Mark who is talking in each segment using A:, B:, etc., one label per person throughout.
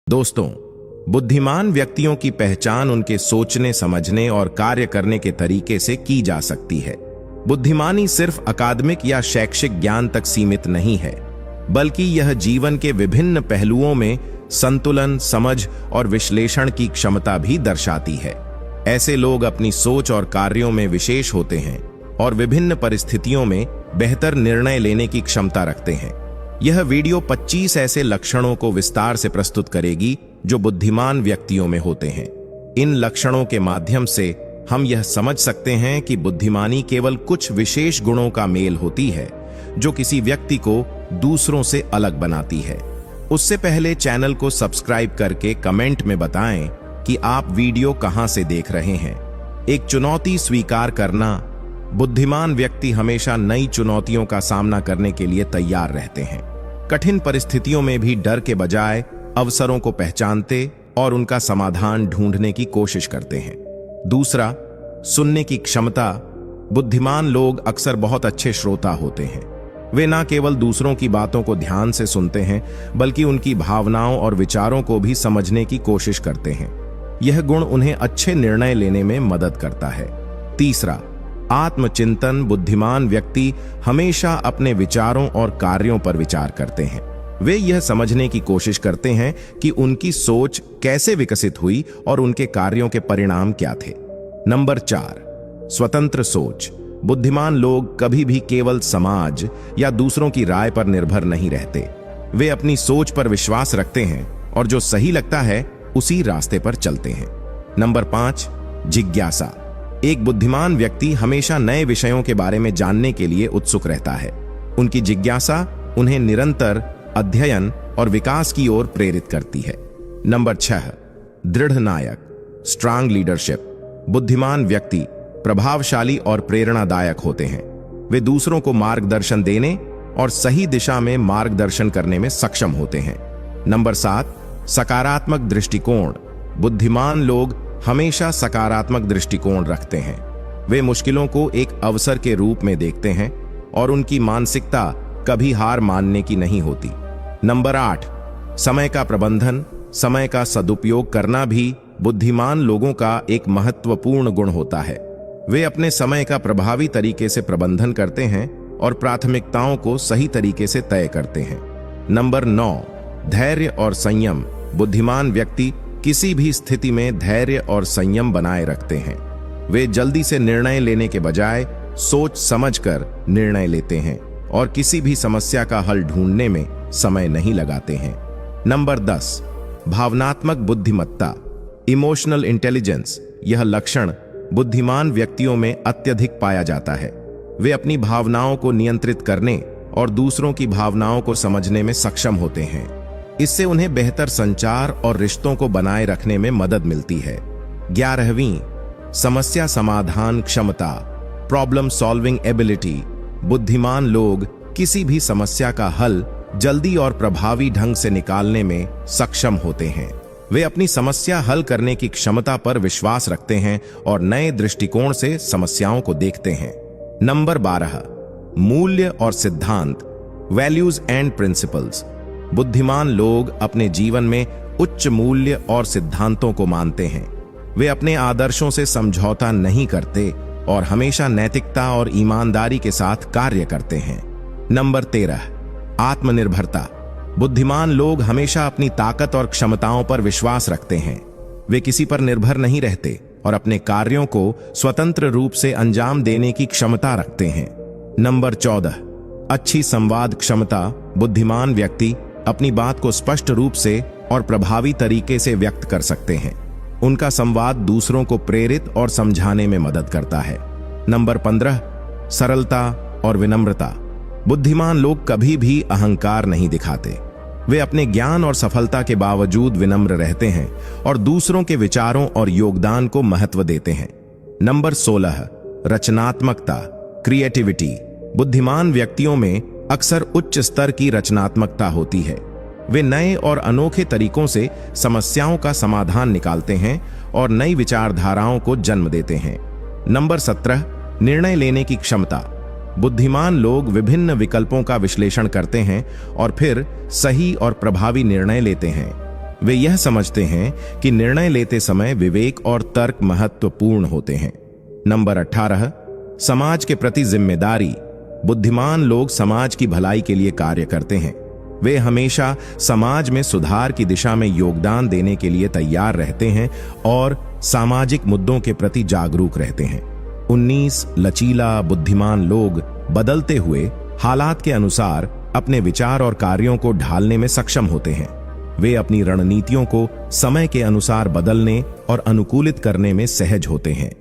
A: दोस्तों, बुद्धिमान व्यक्तियों की पहचान उनके सोचने, समझने और कार्य करने के तरीके से की जा सकती है। बुद्धिमानी सिर्फ अकादमिक या शैक्षिक ज्ञान तक सीमित नहीं है, बल्कि यह जीवन के विभिन्न पहलुओं में संतुलन, समझ और विश्लेषण की क्षमता भी दर्शाती है। ऐसे लोग अपनी सोच और कार्यों में विशेष होते हैं और विभिन्न परिस्थितियों में बेहतर निर्णय लेने की क्षमता रखते हैं। यह वीडियो 25 ऐसे लक्षणों को विस्तार से प्रस्तुत करेगी जो बुद्धिमान व्यक्तियों में होते हैं। इन लक्षणों के माध्यम से हम यह समझ सकते हैं कि बुद्धिमानी केवल कुछ विशेष गुणों का मेल होती है जो किसी व्यक्ति को दूसरों से अलग बनाती है। उससे पहले चैनल को सब्सक्राइब करके कमेंट में बताएं कि आप वीडियो कहां से देख रहे हैं। एक चुनौती स्वीकार करना। बुद्धिमान व्यक्ति हमेशा नई चुनौतियों का सामना करने के लिए तैयार रहते हैं। कठिन परिस्थितियों में भी डर के बजाय अवसरों को पहचानते और उनका समाधान ढूंढने की कोशिश करते हैं। दूसरा, सुनने की क्षमता। बुद्धिमान लोग अक्सर बहुत अच्छे श्रोता होते हैं। वे न केवल दूसरों की बातों को ध्यान से सुनते हैं, बल्कि उनकी भावनाओं और विचारों को भी समझने की कोशिश करते हैं। यह गुण उन्हें अच्छे निर्णय लेने में मदद करता है। तीसरा, आत्मचिंतन। बुद्धिमान व्यक्ति हमेशा अपने विचारों और कार्यों पर विचार करते हैं। वे यह समझने की कोशिश करते हैं कि उनकी सोच कैसे विकसित हुई और उनके कार्यों के परिणाम क्या थे। नंबर 4, स्वतंत्र सोच। बुद्धिमान लोग कभी भी केवल समाज या दूसरों की राय पर निर्भर नहीं रहते। वे अपनी सोच पर विश्वास रखते हैं और जो सही लगता है उसी रास्ते पर चलते हैं। नंबर 5, जिज्ञासा। एक बुद्धिमान व्यक्ति हमेशा नए विषयों के बारे में जानने के लिए उत्सुक रहता है। उनकी जिज्ञासा उन्हें निरंतर अध्ययन और विकास की ओर प्रेरित करती है। नंबर 6, दृढ़ नायक, स्ट्रांग लीडरशिप। बुद्धिमान व्यक्ति प्रभावशाली और प्रेरणादायक होते हैं। वे दूसरों को मार्गदर्शन देने और सही दिशा में मार्गदर्शन करने में सक्षम होते हैं। नंबर 7, सकारात्मक दृष्टिकोण। बुद्धिमान लोग हमेशा सकारात्मक दृष्टिकोण रखते हैं। वे मुश्किलों को एक अवसर के रूप में देखते हैं और उनकी मानसिकता कभी हार मानने की नहीं होती। नंबर 8, समय का प्रबंधन। समय का सदुपयोग करना भी बुद्धिमान लोगों का एक महत्वपूर्ण गुण होता है। वे अपने समय का प्रभावी तरीके से प्रबंधन करते हैं और प्राथमिकताओं को सही तरीके से तय करते हैं। नंबर 9, धैर्य और संयम। बुद्धिमान व्यक्ति किसी भी स्थिति में धैर्य और संयम बनाए रखते हैं। वे जल्दी से निर्णय लेने के बजाय सोच समझकर निर्णय लेते हैं और किसी भी समस्या का हल ढूंढने में समय नहीं लगाते हैं। नंबर 10, भावनात्मक बुद्धिमत्ता, इमोशनल इंटेलिजेंस। यह लक्षण बुद्धिमान व्यक्तियों में अत्यधिक पाया जाता है। वे अपनी भावनाओं को नियंत्रित करने और दूसरों की भावनाओं को समझने में सक्षम होते हैं। इससे उन्हें बेहतर संचार और रिश्तों को बनाए रखने में मदद मिलती है। 11वीं, समस्या समाधान क्षमता, प्रॉब्लम सॉल्विंग एबिलिटी। बुद्धिमान लोग किसी भी समस्या का हल जल्दी और प्रभावी ढंग से निकालने में सक्षम होते हैं। वे अपनी समस्या हल करने की क्षमता पर विश्वास रखते हैं और नए दृष्टिकोण से समस्याओं को देखते हैं। नंबर 12, मूल्य और सिद्धांत, वैल्यूज एंड प्रिंसिपल्स। बुद्धिमान लोग अपने जीवन में उच्च मूल्य और सिद्धांतों को मानते हैं। वे अपने आदर्शों से समझौता नहीं करते और हमेशा नैतिकता और ईमानदारी के साथ कार्य करते हैं। नंबर 13, आत्मनिर्भरता। बुद्धिमान लोग हमेशा अपनी ताकत और क्षमताओं पर विश्वास रखते हैं। वे किसी पर निर्भर नहीं रहते और अपने कार्यों को स्वतंत्र रूप से अंजाम देने की क्षमता रखते हैं। नंबर 14, अच्छी संवाद क्षमता। बुद्धिमान व्यक्ति अपनी बात को स्पष्ट रूप से और प्रभावी तरीके से व्यक्त कर सकते हैं। उनका संवाद दूसरों को प्रेरित और समझाने में मदद करता है। नंबर 15, सरलता और विनम्रता। बुद्धिमान लोग कभी भी अहंकार नहीं दिखाते। वे अपने ज्ञान और सफलता के बावजूद विनम्र रहते हैं और दूसरों के विचारों और योगदान को महत्व देते हैं। नंबर 16, रचनात्मकता, क्रिएटिविटी। बुद्धिमान व्यक्तियों में अक्सर उच्च स्तर की रचनात्मकता होती है। वे नए और अनोखे तरीकों से समस्याओं का समाधान निकालते हैं और नई विचारधाराओं को जन्म देते हैं। नंबर 17, निर्णय लेने की क्षमता। बुद्धिमान लोग विभिन्न विकल्पों का विश्लेषण करते हैं और फिर सही और प्रभावी निर्णय लेते हैं। वे यह समझते हैं कि निर्णय लेते समय विवेक और तर्क महत्वपूर्ण होते हैं। नंबर 18, समाज के प्रति जिम्मेदारी। बुद्धिमान लोग समाज की भलाई के लिए कार्य करते हैं। वे हमेशा समाज में सुधार की दिशा में योगदान देने के लिए तैयार रहते हैं और सामाजिक मुद्दों के प्रति जागरूक रहते हैं। 19, लचीला। बुद्धिमान लोग बदलते हुए हालात के अनुसार अपने विचार और कार्यों को ढालने में सक्षम होते हैं। वे अपनी रणनीतियों को समय के अनुसार बदलने और अनुकूलित करने में सहज होते हैं।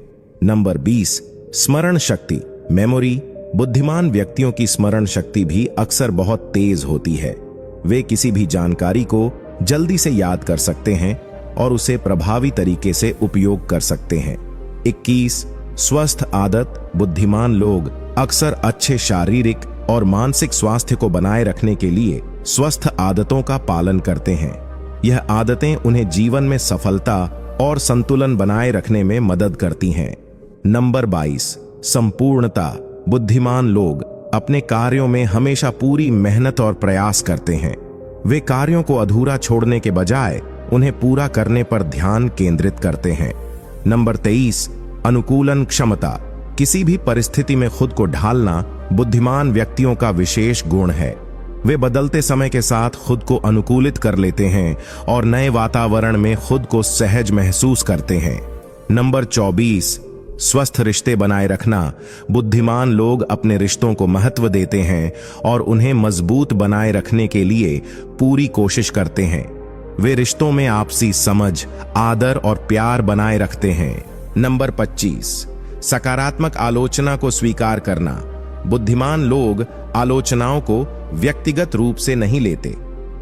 A: नंबर 20, स्मरण शक्ति, मेमोरी। बुद्धिमान व्यक्तियों की स्मरण शक्ति भी अक्सर बहुत तेज होती है। वे किसी भी जानकारी को जल्दी से याद कर सकते हैं और उसे प्रभावी तरीके से उपयोग कर सकते हैं। 21, स्वस्थ आदत। बुद्धिमान लोग अक्सर अच्छे शारीरिक और मानसिक स्वास्थ्य को बनाए रखने के लिए स्वस्थ आदतों का पालन करते हैं। यह आदतें उन्हें जीवन में सफलता और संतुलन बनाए रखने में मदद करती हैं। नंबर 22, संपूर्णता। बुद्धिमान लोग अपने कार्यों में हमेशा पूरी मेहनत और प्रयास करते हैं। वे कार्यों को अधूरा छोड़ने के बजाय उन्हें पूरा करने पर ध्यान केंद्रित करते हैं। नंबर 23, अनुकूलन क्षमता। किसी भी परिस्थिति में खुद को ढालना बुद्धिमान व्यक्तियों का विशेष गुण है। वे बदलते समय के साथ खुद को अनुकूलित कर लेते हैं और नए वातावरण में खुद को सहज महसूस करते हैं। नंबर 24, स्वस्थ रिश्ते बनाए रखना। बुद्धिमान लोग अपने रिश्तों को महत्व देते हैं और उन्हें मजबूत बनाए रखने के लिए पूरी कोशिश करते हैं। वे रिश्तों में आपसी समझ, आदर और प्यार बनाए रखते हैं। नंबर 25, सकारात्मक आलोचना को स्वीकार करना। बुद्धिमान लोग आलोचनाओं को व्यक्तिगत रूप से नहीं लेते।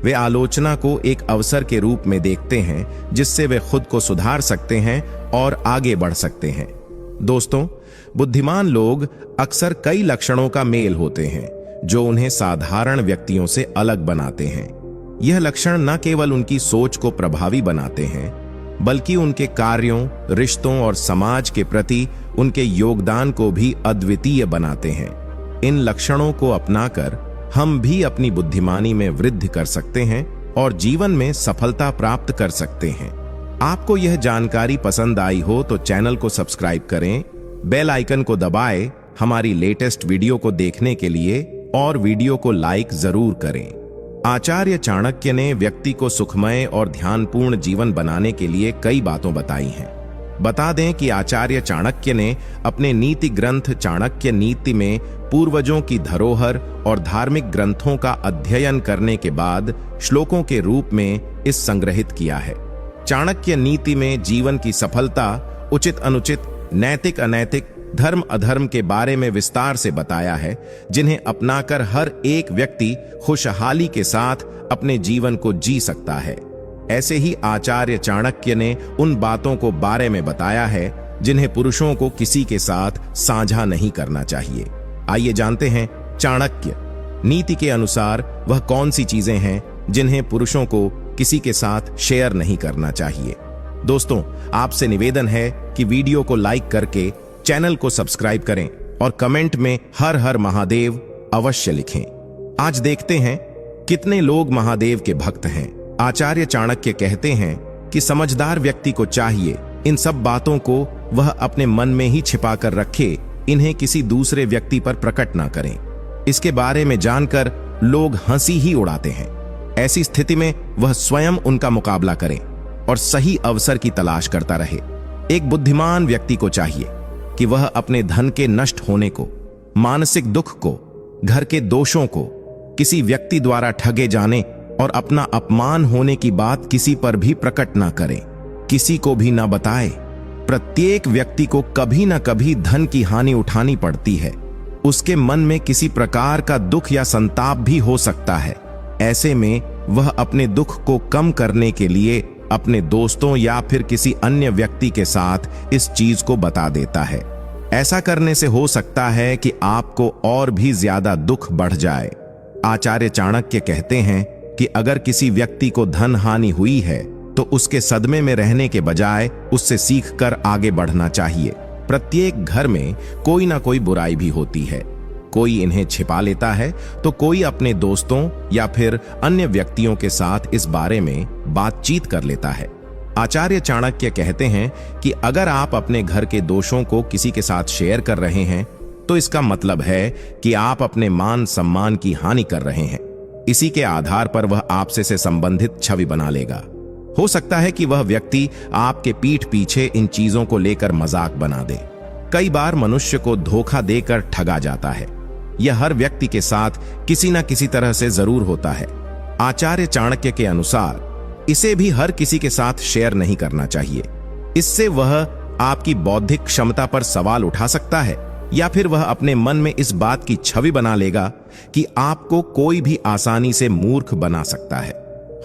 A: वे आलोचना को एक अवसर के रूप में देखते हैं जिससे वे खुद को सुधार सकते हैं और आगे बढ़ सकते हैं। दोस्तों, बुद्धिमान लोग अक्सर कई लक्षणों का मेल होते हैं जो उन्हें साधारण व्यक्तियों से अलग बनाते हैं। यह लक्षण न केवल उनकी सोच को प्रभावी बनाते हैं, बल्कि उनके कार्यों, रिश्तों और समाज के प्रति उनके योगदान को भी अद्वितीय बनाते हैं। इन लक्षणों को अपनाकर हम भी अपनी बुद्धिमानी में वृद्धि कर सकते हैं और जीवन में सफलता प्राप्त कर सकते हैं। आपको यह जानकारी पसंद आई हो तो चैनल को सब्सक्राइब करें, बेल आइकन को दबाएं हमारी लेटेस्ट वीडियो को देखने के लिए और वीडियो को लाइक जरूर करें। आचार्य चाणक्य ने व्यक्ति को सुखमय और ध्यानपूर्ण जीवन बनाने के लिए कई बातें बताई हैं। बता दें कि आचार्य चाणक्य ने अपने नीति ग्रंथ चाणक्य नीति में पूर्वजों की धरोहर और धार्मिक ग्रंथों का अध्ययन करने के बाद श्लोकों के रूप में इस संग्रहित किया है। चाणक्य नीति में जीवन की सफलता, उचित अनुचित, नैतिक अनैतिक, धर्म अधर्म के बारे में विस्तार से बताया है, जिन्हें अपनाकर हर एक व्यक्ति खुशहाली के साथ अपने जीवन को जी सकता है। ऐसे ही आचार्य चाणक्य ने उन बातों को बारे में बताया है जिन्हें पुरुषों को किसी के साथ साझा नहीं करना चाहिए। आइए जानते हैं चाणक्य नीति के अनुसार वह कौन सी चीजें हैं जिन्हें पुरुषों को किसी के साथ शेयर नहीं करना चाहिए। दोस्तों, आपसे निवेदन है कि वीडियो को लाइक करके चैनल को सब्सक्राइब करें और कमेंट में हर हर महादेव अवश्य लिखें। आज देखते हैं कितने लोग महादेव के भक्त हैं। आचार्य चाणक्य कहते हैं कि समझदार व्यक्ति को चाहिए इन सब बातों को वह अपने मन में ही छिपा कर रखे, इन्हें किसी दूसरे व्यक्ति पर प्रकट ना करें। इसके बारे में जानकर लोग हंसी ही उड़ाते हैं। ऐसी स्थिति में वह स्वयं उनका मुकाबला करे और सही अवसर की तलाश करता रहे। एक बुद्धिमान व्यक्ति को चाहिए कि वह अपने धन के नष्ट होने को, मानसिक दुख को, घर के दोषों को, किसी व्यक्ति द्वारा ठगे जाने और अपना अपमान होने की बात किसी पर भी प्रकट ना करे, किसी को भी ना बताए। प्रत्येक व्यक्ति को कभी ना कभी धन की हानि उठानी पड़ती है। उसके मन में किसी प्रकार का दुख या संताप भी हो सकता है। ऐसे में वह अपने दुख को कम करने के लिए अपने दोस्तों या फिर किसी अन्य व्यक्ति के साथ इस चीज को बता देता है। ऐसा करने से हो सकता है कि आपको और भी ज्यादा दुख बढ़ जाए। आचार्य चाणक्य कहते हैं कि अगर किसी व्यक्ति को धन हानि हुई है तो उसके सदमे में रहने के बजाय उससे सीखकर आगे बढ़ना चाहिए। प्रत्येक घर में कोई ना कोई बुराई भी होती है। कोई इन्हें छिपा लेता है तो कोई अपने दोस्तों या फिर अन्य व्यक्तियों के साथ इस बारे में बातचीत कर लेता है। आचार्य चाणक्य कहते हैं कि अगर आप अपने घर के दोषों को किसी के साथ शेयर कर रहे हैं तो इसका मतलब है कि आप अपने मान सम्मान की हानि कर रहे हैं। इसी के आधार पर वह आपसे से संबंधित छवि बना लेगा। हो सकता है कि वह व्यक्ति आपके पीठ पीछे इन चीजों को लेकर मजाक बना दे। कई बार मनुष्य को धोखा देकर ठगा जाता है। यह हर व्यक्ति के साथ किसी न किसी तरह से जरूर होता है। आचार्य चाणक्य के अनुसार इसे भी हर किसी के साथ शेयर नहीं करना चाहिए। इससे वह आपकी बौद्धिक क्षमता पर सवाल उठा सकता है या फिर वह अपने मन में इस बात की छवि बना लेगा कि आपको कोई भी आसानी से मूर्ख बना सकता है।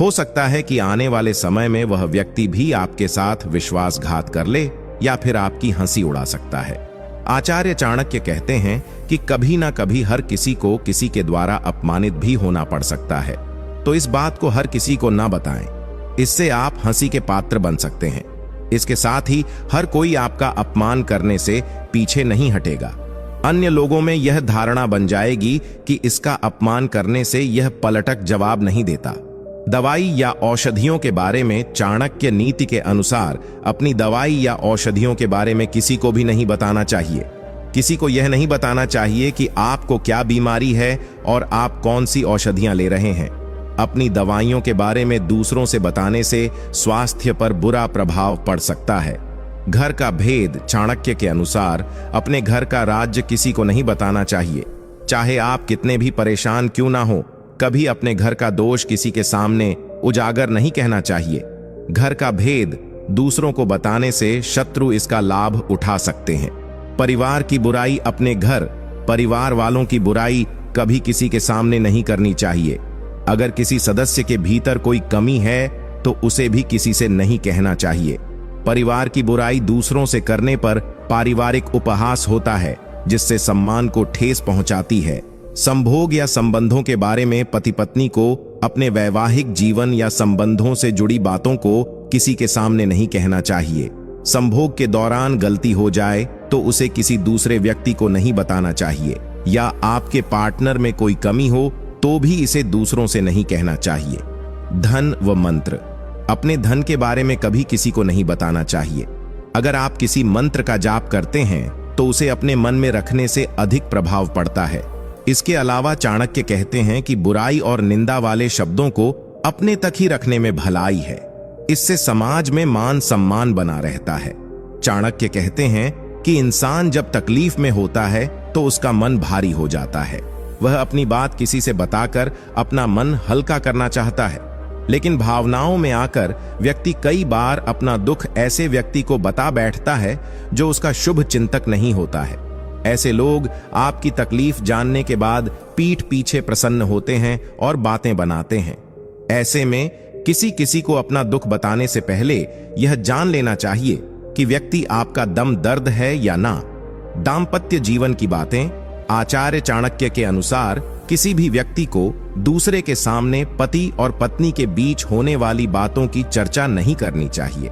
A: हो सकता है कि आने वाले समय में वह व्यक्ति भी आपके साथ विश्वासघात कर ले या फिर आपकी हंसी उड़ा सकता है। आचार्य चाणक्य कहते हैं कि कभी ना कभी हर किसी को किसी के द्वारा अपमानित भी होना पड़ सकता है, तो इस बात को हर किसी को ना बताएं। इससे आप हंसी के पात्र बन सकते हैं। इसके साथ ही हर कोई आपका अपमान करने से पीछे नहीं हटेगा। अन्य लोगों में यह धारणा बन जाएगी कि इसका अपमान करने से यह पलटक जवाब नहीं देता। दवाई या औषधियों के बारे में चाणक्य नीति के अनुसार अपनी दवाई या औषधियों के बारे में किसी को भी नहीं बताना चाहिए। किसी को यह नहीं बताना चाहिए कि आपको क्या बीमारी है और आप कौन सी औषधियां ले रहे हैं। अपनी दवाइयों के बारे में दूसरों से बताने से स्वास्थ्य पर बुरा प्रभाव पड़ सकता है। घर का भेद चाणक्य के अनुसार अपने घर का राज्य किसी को नहीं बताना चाहिए। चाहे आप कितने भी परेशान क्यों ना हो, कभी अपने घर का दोष किसी के सामने उजागर नहीं कहना चाहिए। घर का भेद दूसरों को बताने से शत्रु इसका लाभ उठा सकते हैं। परिवार की बुराई अपने घर परिवार वालों की बुराई कभी किसी के सामने नहीं करनी चाहिए। अगर किसी सदस्य के भीतर कोई कमी है तो उसे भी किसी से नहीं कहना चाहिए। परिवार की बुराई दूसरों से करने पर पारिवारिक उपहास होता है, जिससे सम्मान को ठेस पहुंचाती है। संभोग या संबंधों के बारे में पति पत्नी को अपने वैवाहिक जीवन या संबंधों से जुड़ी बातों को किसी के सामने नहीं कहना चाहिए। संभोग के दौरान गलती हो जाए तो उसे किसी दूसरे व्यक्ति को नहीं बताना चाहिए, या आपके पार्टनर में कोई कमी हो तो भी इसे दूसरों से नहीं कहना चाहिए। धन व मंत्र अपने धन के बारे में कभी किसी को नहीं बताना चाहिए। अगर आप किसी मंत्र का जाप करते हैं तो उसे अपने मन में रखने से अधिक प्रभाव पड़ता है। इसके अलावा चाणक्य कहते हैं कि बुराई और निंदा वाले शब्दों को अपने तक ही रखने में भलाई है। इससे समाज में मान सम्मान बना रहता है। चाणक्य कहते हैं कि इंसान जब तकलीफ में होता है तो उसका मन भारी हो जाता है। वह अपनी बात किसी से बताकर अपना मन हल्का करना चाहता है, लेकिन भावनाओं में आकर व्यक्ति कई बार अपना दुख ऐसे व्यक्ति को बता बैठता है जो उसका शुभ चिंतक नहीं होता है। ऐसे लोग आपकी तकलीफ जानने के बाद पीठ पीछे प्रसन्न होते हैं और बातें बनाते हैं। ऐसे में किसी किसी को अपना दुख बताने से पहले यह जान लेना चाहिए कि व्यक्ति आपका दम दर्द है या ना। दाम्पत्य जीवन की बातें आचार्य चाणक्य के अनुसार किसी भी व्यक्ति को दूसरे के सामने पति और पत्नी के बीच होने वाली बातों की चर्चा नहीं करनी चाहिए,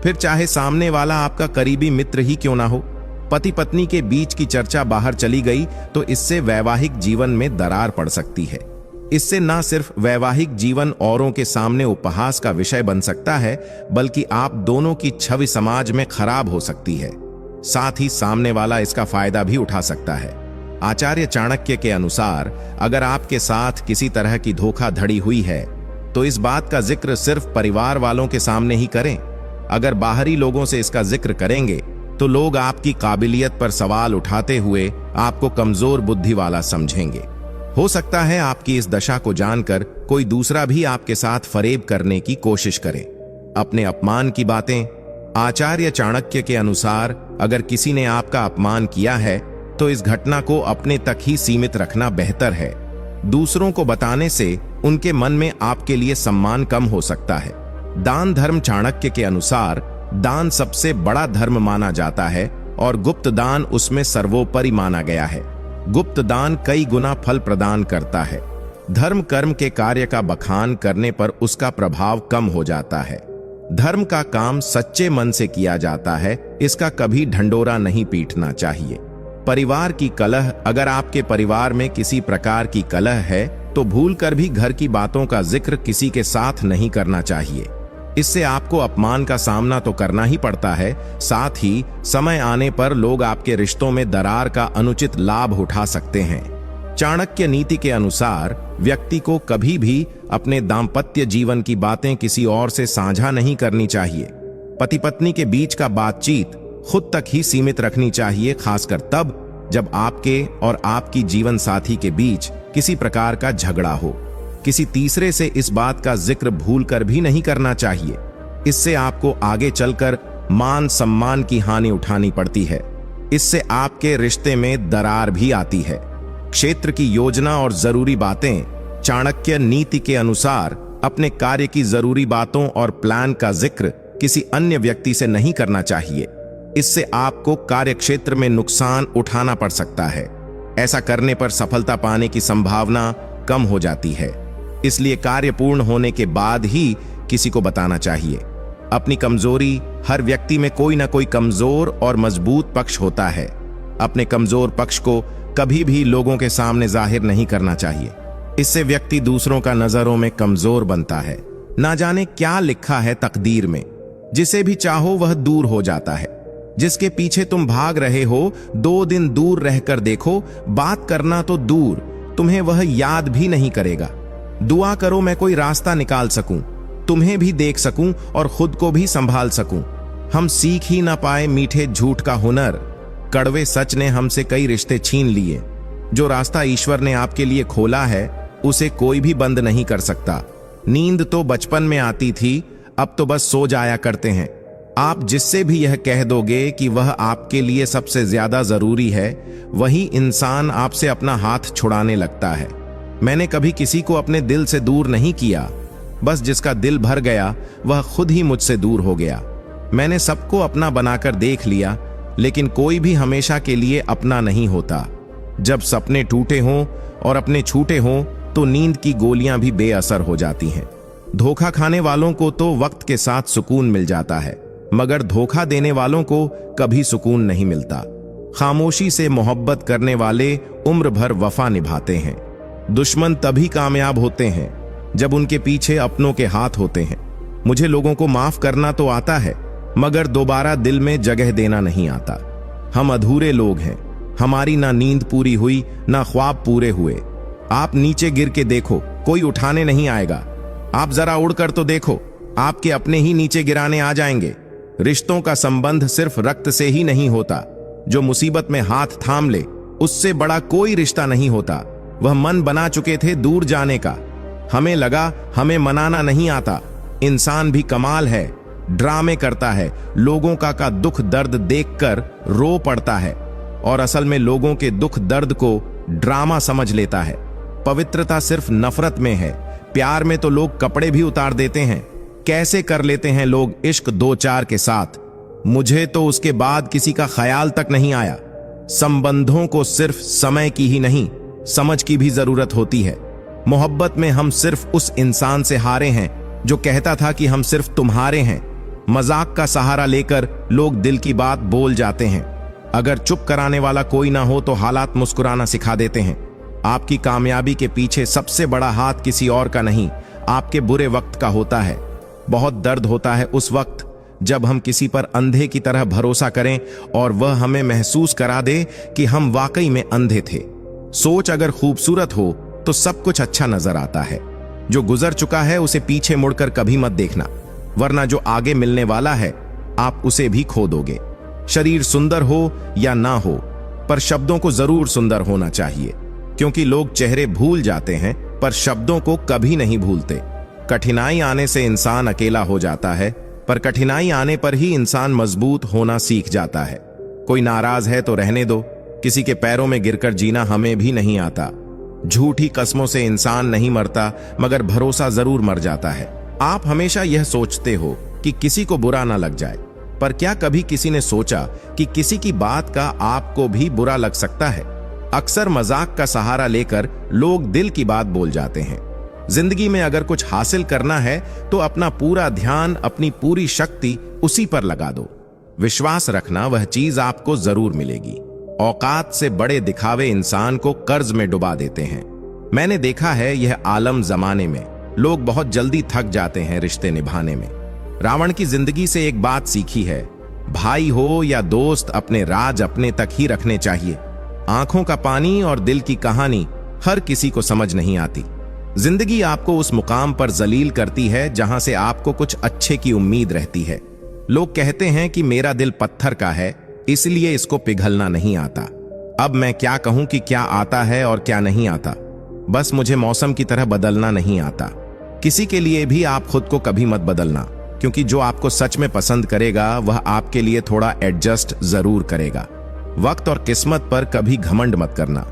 A: फिर चाहे सामने वाला आपका करीबी मित्र ही क्यों ना हो। पति पत्नी के बीच की चर्चा बाहर चली गई तो इससे वैवाहिक जीवन में दरार पड़ सकती है। इससे न सिर्फ वैवाहिक जीवन औरों के सामने उपहास का विषय बन सकता है, बल्कि आप दोनों की छवि समाज में खराब हो सकती है। साथ ही सामने वाला इसका फायदा भी उठा सकता है। आचार्य चाणक्य के अनुसार अगर आपके साथ किसी तरह की धोखाधड़ी हुई है तो इस बात का जिक्र सिर्फ परिवार वालों के सामने ही करें। अगर बाहरी लोगों से इसका जिक्र करेंगे तो लोग आपकी काबिलियत पर सवाल उठाते हुए आपको कमजोर बुद्धि वाला समझेंगे। हो सकता है आपकी इस दशा को जानकर कोई दूसरा भी आपके साथ फरेब करने की कोशिश करे। अपने अपमान की बातें आचार्य चाणक्य के अनुसार अगर किसी ने आपका अपमान किया है तो इस घटना को अपने तक ही सीमित रखना बेहतर है। दूसरों को बताने से उनके मन में आपके लिए सम्मान कम हो सकता है। दान धर्म चाणक्य के अनुसार दान सबसे बड़ा धर्म माना जाता है और गुप्त दान उसमें सर्वोपरि माना गया है। गुप्त दान कई गुना फल प्रदान करता है। धर्म कर्म के कार्य का बखान करने पर उसका प्रभाव कम हो जाता है। धर्म का काम सच्चे मन से किया जाता है, इसका कभी ढंडोरा नहीं पीटना चाहिए। परिवार की कलह। अगर आपके परिवार में किसी प्रकार की कलह है तो भूलकर भी घर की बातों का जिक्र किसी के साथ नहीं करना चाहिए। इससे आपको अपमान का सामना तो करना ही पड़ता है, साथ ही समय आने पर लोग आपके रिश्तों में दरार का अनुचित लाभ उठा सकते हैं। चाणक्य नीति के अनुसार व्यक्ति को कभी भी अपने दाम्पत्य जीवन की बातें किसी और से साझा नहीं करनी चाहिए। पति पत्नी के बीच का बातचीत खुद तक ही सीमित रखनी चाहिए, खासकर तब जब आपके और आपकी जीवन साथी के बीच किसी प्रकार का झगड़ा हो। किसी तीसरे से इस बात का जिक्र भूलकर भी नहीं करना चाहिए। इससे आपको आगे चलकर मान सम्मान की हानि उठानी पड़ती है। इससे आपके रिश्ते में दरार भी आती है। क्षेत्र की योजना और जरूरी बातें। चाणक्य नीति के अनुसार अपने कार्य की जरूरी बातों और प्लान का जिक्र किसी अन्य व्यक्ति से नहीं करना चाहिए। इससे आपको कार्यक्षेत्र में नुकसान उठाना पड़ सकता है। ऐसा करने पर सफलता पाने की संभावना कम हो जाती है। इसलिए कार्य पूर्ण होने के बाद ही किसी को बताना चाहिए। अपनी कमजोरी। हर व्यक्ति में कोई ना कोई कमजोर और मजबूत पक्ष होता है। अपने कमजोर पक्ष को कभी भी लोगों के सामने जाहिर नहीं करना चाहिए। इससे व्यक्ति दूसरों का नजरों में कमजोर बनता है। ना जाने क्या लिखा है तकदीर में, जिसे भी चाहो वह दूर हो जाता है। जिसके पीछे तुम भाग रहे हो 2 दिन दूर रहकर देखो, बात करना तो दूर, तुम्हें वह याद भी नहीं करेगा। दुआ करो मैं कोई रास्ता निकाल सकूं, तुम्हें भी देख सकूं और खुद को भी संभाल सकूं। हम सीख ही ना पाए मीठे झूठ का हुनर। कड़वे सच ने हमसे कई रिश्ते छीन लिए। जो रास्ता ईश्वर ने आपके लिए खोला है उसे कोई भी बंद नहीं कर सकता। नींद तो बचपन में आती थी, अब तो बस सो जाया करते हैं। आप जिससे भी यह कह दोगे कि वह आपके लिए सबसे ज्यादा जरूरी है, वही इंसान आपसे अपना हाथ छुड़ाने लगता है। मैंने कभी किसी को अपने दिल से दूर नहीं किया, बस जिसका दिल भर गया वह खुद ही मुझसे दूर हो गया। मैंने सबको अपना बनाकर देख लिया, लेकिन कोई भी हमेशा के लिए अपना नहीं होता। जब सपने टूटे हों और अपने छूटे हों तो नींद की गोलियां भी बेअसर हो जाती हैं। धोखा खाने वालों को तो वक्त के साथ सुकून मिल जाता है, मगर धोखा देने वालों को कभी सुकून नहीं मिलता। खामोशी से मोहब्बत करने वाले उम्र भर वफा निभाते हैं। दुश्मन तभी कामयाब होते हैं जब उनके पीछे अपनों के हाथ होते हैं। मुझे लोगों को माफ करना तो आता है, मगर दोबारा दिल में जगह देना नहीं आता। हम अधूरे लोग हैं। हमारी ना नींद पूरी हुई, ना ख्वाब पूरे हुए। आप नीचे गिर के देखो, कोई उठाने नहीं आएगा। आप जरा उड़कर तो देखो, आपके अपने ही नीचे गिराने आ जाएंगे। रिश्तों का संबंध सिर्फ रक्त से ही नहीं होता। जो मुसीबत में हाथ थाम ले, उससे बड़ा कोई रिश्ता नहीं होता। वह मन बना चुके थे दूर जाने का। हमें लगा हमें मनाना नहीं आता। इंसान भी कमाल है, ड्रामे करता है। लोगों का दुख दर्द देखकर रो पड़ता है और असल में लोगों के दुख दर्द को ड्रामा समझ लेता है। पवित्रता सिर्फ नफरत में है। प्यार में तो लोग कपड़े भी उतार देते हैं। कैसे कर लेते हैं लोग इश्क 2-4 के साथ। मुझे तो उसके बाद किसी का ख्याल तक नहीं आया। संबंधों को सिर्फ समय की ही नहीं, समझ की भी जरूरत होती है। मोहब्बत में हम सिर्फ उस इंसान से हारे हैं जो कहता था कि हम सिर्फ तुम्हारे हैं। मजाक का सहारा लेकर लोग दिल की बात बोल जाते हैं। अगर चुप कराने वाला कोई ना हो तो हालात मुस्कुराना सिखा देते हैं। आपकी कामयाबी के पीछे सबसे बड़ा हाथ किसी और का नहीं, आपके बुरे वक्त का होता है। बहुत दर्द होता है उस वक्त जब हम किसी पर अंधे की तरह भरोसा करें और वह हमें महसूस करा दे कि हम वाकई में अंधे थे। सोच अगर खूबसूरत हो तो सब कुछ अच्छा नजर आता है। जो गुजर चुका है उसे पीछे मुड़कर कभी मत देखना, वरना जो आगे मिलने वाला है आप उसे भी खो दोगे। शरीर सुंदर हो या ना हो, पर शब्दों को जरूर सुंदर होना चाहिए, क्योंकि लोग चेहरे भूल जाते हैं पर शब्दों को कभी नहीं भूलते। कठिनाई आने से इंसान अकेला हो जाता है, पर कठिनाई आने पर ही इंसान मजबूत होना सीख जाता है। कोई नाराज है तो रहने दो, किसी के पैरों में गिरकर जीना हमें भी नहीं आता। झूठी कस्मों से इंसान नहीं मरता, मगर भरोसा जरूर मर जाता है। आप हमेशा यह सोचते हो कि किसी को बुरा ना लग जाए, पर क्या कभी किसी ने सोचा कि किसी की बात का आपको भी बुरा लग सकता है? अक्सर मजाक का सहारा लेकर लोग दिल की बात बोल जाते हैं। जिंदगी में अगर कुछ हासिल करना है तो अपना पूरा ध्यान, अपनी पूरी शक्ति उसी पर लगा दो। विश्वास रखना, वह चीज आपको जरूर मिलेगी। औकात से बड़े दिखावे इंसान को कर्ज में डुबा देते हैं। मैंने देखा है यह आलम जमाने में लोग बहुत जल्दी थक जाते हैं रिश्ते निभाने में। रावण की जिंदगी से एक बात सीखी है, भाई हो या दोस्त, अपने राज अपने तक ही रखने चाहिए। आंखों का पानी और दिल की कहानी हर किसी को समझ नहीं आती। जिंदगी आपको उस मुकाम पर जलील करती है जहां से आपको कुछ अच्छे की उम्मीद रहती है। लोग कहते हैं कि मेरा दिल पत्थर का है, इसलिए इसको पिघलना नहीं आता। अब मैं क्या कहूं कि क्या आता है और क्या नहीं आता। बस मुझे मौसम की तरह बदलना नहीं आता। किसी के लिए भी आप खुद को कभी मत बदलना, क्योंकि जो आपको सच में पसंद करेगा वह आपके लिए थोड़ा एडजस्ट जरूर करेगा। वक्त और किस्मत पर कभी घमंड मत करना,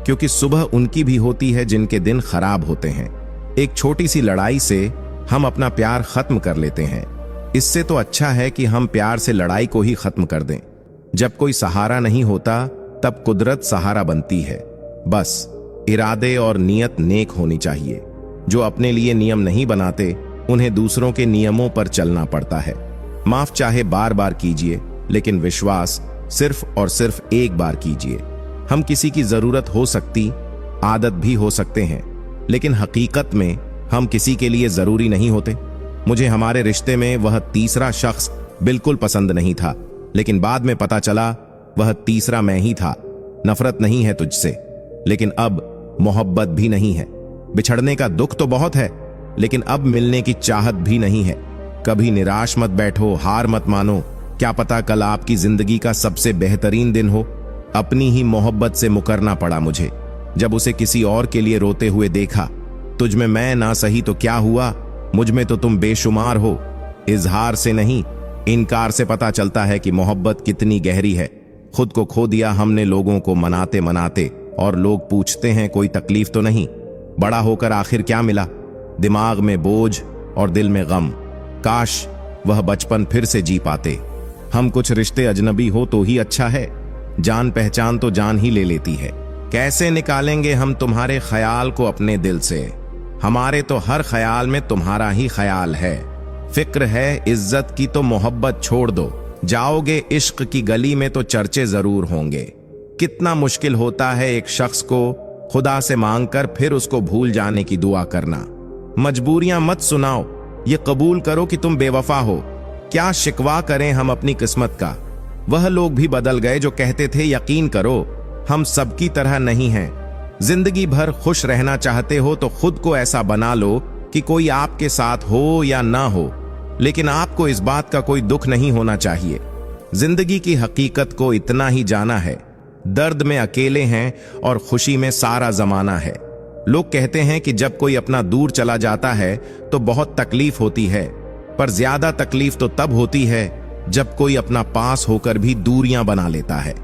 A: क्योंकि सुबह उनकी भी होती है जिनके दिन खराब होते हैं। एक छोटी सी लड़ाई से हम अपना प्यार खत्म कर लेते हैं। इससे तो अच्छा है कि हम प्यार से लड़ाई को ही खत्म कर दें। जब कोई सहारा नहीं होता तब कुदरत सहारा बनती है। बस इरादे और नियत नेक होनी चाहिए। जो अपने लिए नियम नहीं बनाते उन्हें दूसरों के नियमों पर चलना पड़ता है। माफ चाहे बार बार कीजिए, लेकिन विश्वास सिर्फ और सिर्फ एक बार कीजिए। हम किसी की जरूरत हो सकती, आदत भी हो सकते हैं, लेकिन हकीकत में हम किसी के लिए जरूरी नहीं होते। मुझे हमारे रिश्ते में वह तीसरा शख्स बिल्कुल पसंद नहीं था, लेकिन बाद में पता चला वह तीसरा मैं ही था। नफरत नहीं है तुझसे, लेकिन अब मोहब्बत भी नहीं है। बिछड़ने का दुख तो बहुत है, लेकिन अब मिलने की चाहत भी नहीं है। कभी निराश मत बैठो, हार मत मानो। क्या पता कल आपकी जिंदगी का सबसे बेहतरीन दिन हो। अपनी ही मोहब्बत से मुकरना पड़ा मुझे, जब उसे किसी और के लिए रोते हुए देखा। तुझ में मैं ना सही तो क्या हुआ, मुझ में तो तुम बेशुमार हो। इजहार से नहीं, इनकार से पता चलता है कि मोहब्बत कितनी गहरी है। खुद को खो दिया हमने लोगों को मनाते मनाते, और लोग पूछते हैं कोई तकलीफ तो नहीं। बड़ा होकर आखिर क्या मिला, दिमाग में बोझ और दिल में गम। काश वह बचपन फिर से जी पाते। हम कुछ रिश्ते अजनबी हो तो ही अच्छा है, जान पहचान तो जान ही ले लेती है। कैसे निकालेंगे हम तुम्हारे ख्याल को अपने दिल से, हमारे तो हर ख्याल में तुम्हारा ही ख्याल है। फिक्र है इज्जत की तो मोहब्बत छोड़ दो, जाओगे इश्क की गली में तो चर्चे जरूर होंगे। कितना मुश्किल होता है एक शख्स को खुदा से मांगकर फिर उसको भूल जाने की दुआ करना। मजबूरियां मत सुनाओ, ये कबूल करो कि तुम बेवफा हो। क्या शिकवा करें हम अपनी किस्मत का। वह लोग भी बदल गए जो कहते थे यकीन करो हम सबकी तरह नहीं हैं। जिंदगी भर खुश रहना चाहते हो तो खुद को ऐसा बना लो कि कोई आपके साथ हो या ना हो, लेकिन आपको इस बात का कोई दुख नहीं होना चाहिए। जिंदगी की हकीकत को इतना ही जाना है, दर्द में अकेले हैं और खुशी में सारा जमाना है। लोग कहते हैं कि जब कोई अपना दूर चला जाता है तो बहुत तकलीफ होती है, पर ज्यादा तकलीफ तो तब होती है जब कोई अपना पास होकर भी दूरियां बना लेता है।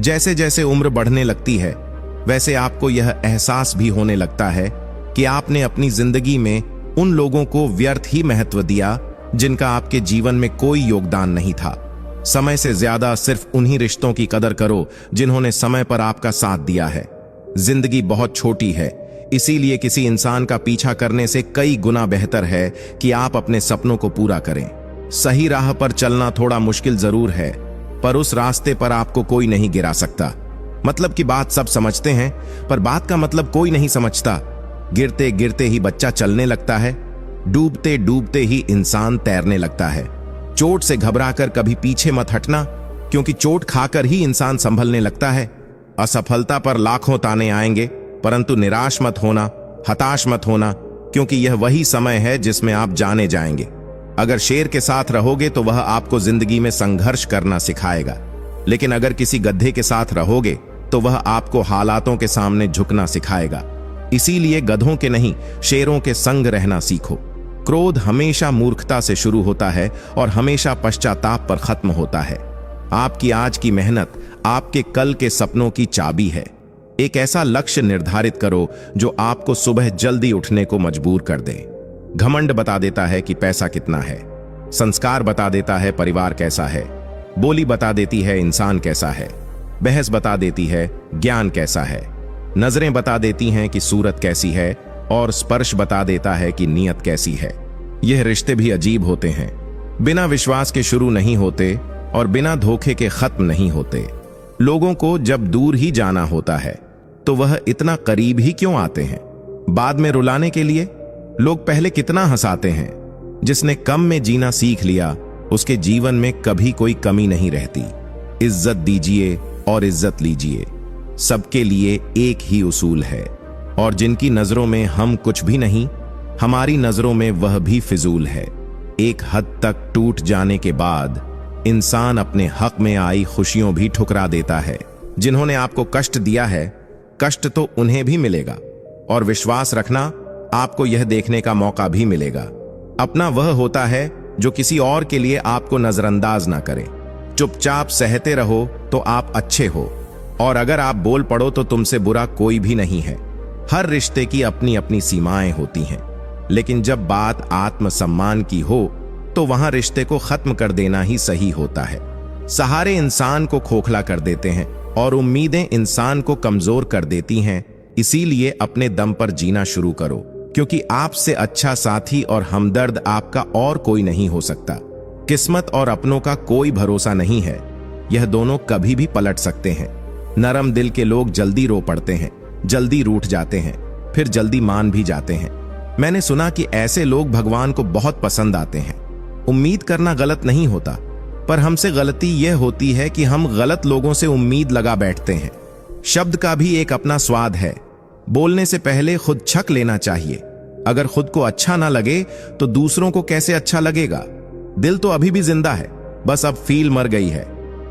A: जैसे जैसे उम्र बढ़ने लगती है वैसे आपको यह एहसास भी होने लगता है कि आपने अपनी जिंदगी में उन लोगों को व्यर्थ ही महत्व दिया जिनका आपके जीवन में कोई योगदान नहीं था। समय से ज्यादा सिर्फ उन्हीं रिश्तों की कदर करो जिन्होंने समय पर आपका साथ दिया है। जिंदगी बहुत छोटी है, इसीलिए किसी इंसान का पीछा करने से कई गुना बेहतर है कि आप अपने सपनों को पूरा करें। सही राह पर चलना थोड़ा मुश्किल जरूर है, पर उस रास्ते पर आपको कोई नहीं गिरा सकता। मतलब की बात सब समझते हैं, पर बात का मतलब कोई नहीं समझता। गिरते गिरते ही बच्चा चलने लगता है, डूबते डूबते ही इंसान तैरने लगता है। चोट से घबराकर कभी पीछे मत हटना, क्योंकि चोट खाकर ही इंसान संभलने लगता है। असफलता पर लाखों ताने आएंगे, परंतु निराश मत होना, हताश मत होना, क्योंकि यह वही समय है जिसमें आप जाने जाएंगे। अगर शेर के साथ रहोगे तो वह आपको जिंदगी में संघर्ष करना सिखाएगा, लेकिन अगर किसी गधे के साथ रहोगे तो वह आपको हालातों के सामने झुकना सिखाएगा। इसीलिए गधों के नहीं, शेरों के संग रहना सीखो। क्रोध हमेशा मूर्खता से शुरू होता है और हमेशा पश्चाताप पर खत्म होता है। आपकी आज की मेहनत आपके कल के सपनों की चाबी है। एक ऐसा लक्ष्य निर्धारित करो जो आपको सुबह जल्दी उठने को मजबूर कर दे। घमंड बता देता है कि पैसा कितना है, संस्कार बता देता है परिवार कैसा है, बोली बता देती है इंसान कैसा है, बहस बता देती है ज्ञान कैसा है, नजरें बता देती हैं कि सूरत कैसी है, और स्पर्श बता देता है कि नीयत कैसी है। यह रिश्ते भी अजीब होते हैं, बिना विश्वास के शुरू नहीं होते और बिना धोखे के खत्म नहीं होते। लोगों को जब दूर ही जाना होता है तो वह इतना करीब ही क्यों आते हैं? बाद में रुलाने के लिए। लोग पहले कितना हंसाते हैं। जिसने कम में जीना सीख लिया उसके जीवन में कभी कोई कमी नहीं रहती। इज्जत दीजिए और इज्जत लीजिए। सबके लिए एक ही उसूल है, और जिनकी नजरों में हम कुछ भी नहीं, हमारी नजरों में वह भी फिजूल है। एक हद तक टूट जाने के बाद इंसान अपने हक में आई खुशियों भी ठुकरा देता है। जिन्होंने आपको कष्ट दिया है, कष्ट तो उन्हें भी मिलेगा, और विश्वास रखना, आपको यह देखने का मौका भी मिलेगा। अपना वह होता है जो किसी और के लिए आपको नजरअंदाज ना करे। चुपचाप सहते रहो तो आप अच्छे हो, और अगर आप बोल पड़ो तो तुमसे बुरा कोई भी नहीं है। हर रिश्ते की अपनी अपनी सीमाएं होती हैं, लेकिन जब बात आत्मसम्मान की हो तो वहां रिश्ते को खत्म कर देना ही सही होता है। सहारे इंसान को खोखला कर देते हैं और उम्मीदें इंसान को कमजोर कर देती हैं। इसीलिए अपने दम पर जीना शुरू करो, क्योंकि आपसे अच्छा साथी और हमदर्द आपका और कोई नहीं हो सकता। किस्मत और अपनों का कोई भरोसा नहीं है, यह दोनों कभी भी पलट सकते हैं। नरम दिल के लोग जल्दी रो पड़ते हैं, जल्दी रूठ जाते हैं, फिर जल्दी मान भी जाते हैं। मैंने सुना कि ऐसे लोग भगवान को बहुत पसंद आते हैं। उम्मीद करना गलत नहीं होता, पर हमसे गलती यह होती है कि हम गलत लोगों से उम्मीद लगा बैठते हैं। शब्द का भी एक अपना स्वाद है। बोलने से पहले खुद छक लेना चाहिए। अगर खुद को अच्छा ना लगे तो दूसरों को कैसे अच्छा लगेगा? दिल तो अभी भी जिंदा है, बस अब फील मर गई है।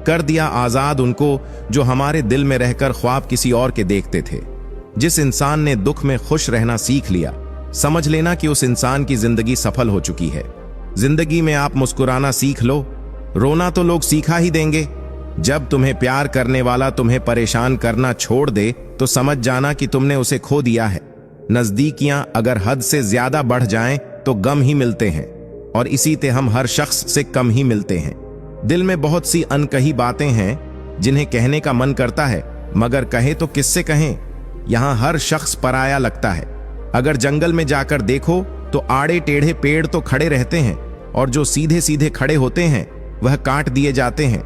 A: कर दिया आजाद उनको जो हमारे दिल में रहकर ख्वाब किसी और के देखते थे। जिस इंसान ने दुख में खुश रहना सीख लिया, समझ लेना कि उस इंसान की जिंदगी सफल हो चुकी है। जिंदगी में आप मुस्कुराना सीख लो, रोना तो लोग सीखा ही देंगे। जब तुम्हें प्यार करने वाला तुम्हें परेशान करना छोड़ दे तो समझ जाना कि तुमने उसे खो दिया है। नजदीकियां अगर हद से ज्यादा बढ़ जाएं तो गम ही मिलते हैं, और इसी ते हम हर शख्स से कम ही मिलते हैं। दिल में बहुत सी अनकही बातें हैं जिन्हें कहने का मन करता है, मगर कहे तो किससे कहें? यहां हर शख्स पराया लगता है। अगर जंगल में जाकर देखो तो आड़े टेढ़े पेड़ तो खड़े रहते हैं, और जो सीधे सीधे खड़े होते हैं वह काट दिए जाते हैं।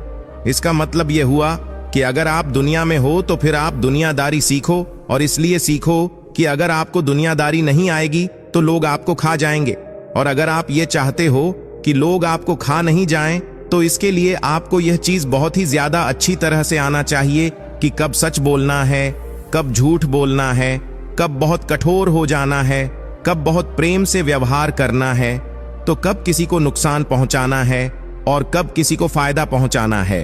A: इसका मतलब यह हुआ कि अगर आप दुनिया में हो तो फिर आप दुनियादारी सीखो, और इसलिए सीखो कि अगर आपको दुनियादारी नहीं आएगी तो लोग आपको खा जाएंगे। और अगर आप ये चाहते हो कि लोग आपको खा नहीं जाएं, तो इसके लिए आपको यह चीज बहुत ही ज्यादा अच्छी तरह से आना चाहिए कि कब सच बोलना है, कब झूठ बोलना है, कब बहुत कठोर हो जाना है, कब बहुत प्रेम से व्यवहार करना है, तो कब किसी को नुकसान पहुंचाना है और कब किसी को फायदा पहुंचाना है,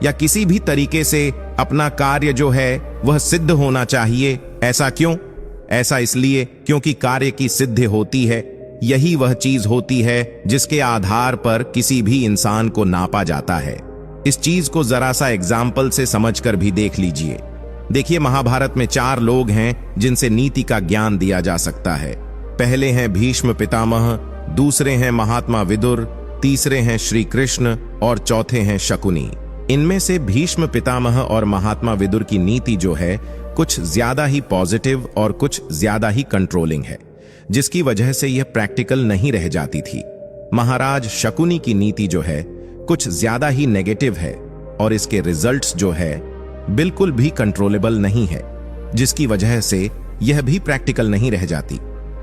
A: या किसी भी तरीके से अपना कार्य जो है वह सिद्ध होना चाहिए। ऐसा क्यों? ऐसा इसलिए क्योंकि कार्य की सिद्धि होती है, यही वह चीज होती है जिसके आधार पर किसी भी इंसान को नापा जाता है। इस चीज को जरा सा एग्जाम्पल से समझकर भी देख लीजिए। देखिए, महाभारत में 4 लोग हैं जिनसे नीति का ज्ञान दिया जा सकता है। पहले हैं भीष्म पितामह, दूसरे हैं महात्मा विदुर, तीसरे हैं श्री कृष्ण और चौथे हैं शकुनी। इनमें से भीष्म पितामह और महात्मा विदुर की नीति जो है कुछ ज्यादा ही पॉजिटिव और कुछ ज्यादा ही कंट्रोलिंग है, जिसकी वजह से यह प्रैक्टिकल नहीं रह जाती थी। महाराज शकुनी की नीति जो है कुछ ज्यादा ही नेगेटिव है, और इसके रिजल्ट्स जो है बिल्कुल भी कंट्रोलेबल नहीं है, जिसकी वजह से यह भी प्रैक्टिकल नहीं रह जाती।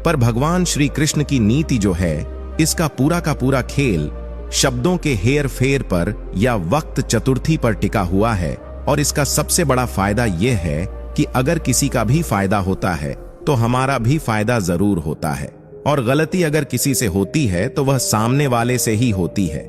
A: पर भगवान श्री कृष्ण की नीति जो है, इसका पूरा का पूरा खेल शब्दों के हेर फेर पर या वक्त चतुर्थी पर टिका हुआ है। और इसका सबसे बड़ा फायदा यह है कि अगर किसी का भी फायदा होता है तो हमारा भी फायदा जरूर होता है, और गलती अगर किसी से होती है तो वह सामने वाले से ही होती है।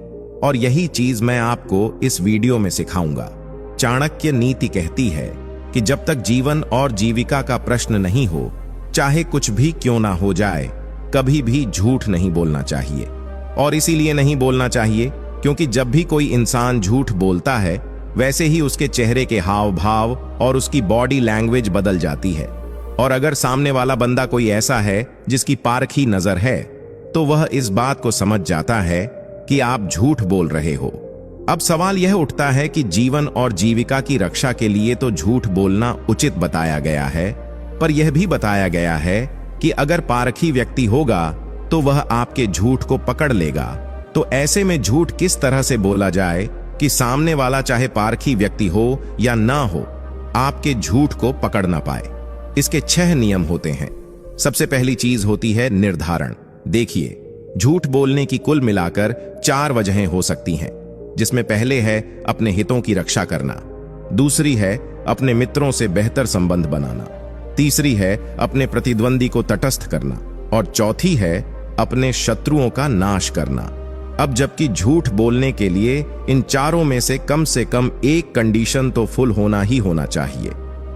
A: और यही चीज मैं आपको इस वीडियो में सिखाऊंगा। चाणक्य नीति कहती है कि जब तक जीवन और जीविका का प्रश्न नहीं हो, चाहे कुछ भी क्यों ना हो जाए, कभी भी झूठ नहीं बोलना चाहिए। और इसीलिए नहीं बोलना चाहिए क्योंकि जब भी कोई इंसान झूठ बोलता है, वैसे ही उसके चेहरे के हाव भाव और उसकी बॉडी लैंग्वेज बदल जाती है। और अगर सामने वाला बंदा कोई ऐसा है जिसकी पारखी नजर है, तो वह इस बात को समझ जाता है कि आप झूठ बोल रहे हो। अब सवाल यह उठता है कि जीवन और जीविका की रक्षा के लिए तो झूठ बोलना उचित बताया गया है, पर यह भी बताया गया है कि अगर पारखी व्यक्ति होगा तो वह आपके झूठ को पकड़ लेगा। तो ऐसे में झूठ किस तरह से बोला जाए, कि सामने वाला चाहे पारखी व्यक्ति हो या ना हो, आपके झूठ को पकड़ ना पाए। इसके 6 नियम होते हैं। सबसे पहली चीज होती है निर्धारण। देखिए, झूठ बोलने की कुल मिलाकर 4 वजहें हो सकती हैं, जिसमें पहले है अपने हितों की रक्षा करना, दूसरी है अपने मित्रों से बेहतर संबंध बनाना, तीसरी है अपने प्रतिद्वंदी को तटस्थ करना, और चौथी है अपने शत्रुओं का नाश करना। अब जबकि झूठ बोलने के लिए इन चारों में से कम एक कंडीशन तो फुल होना ही होना चाहिए,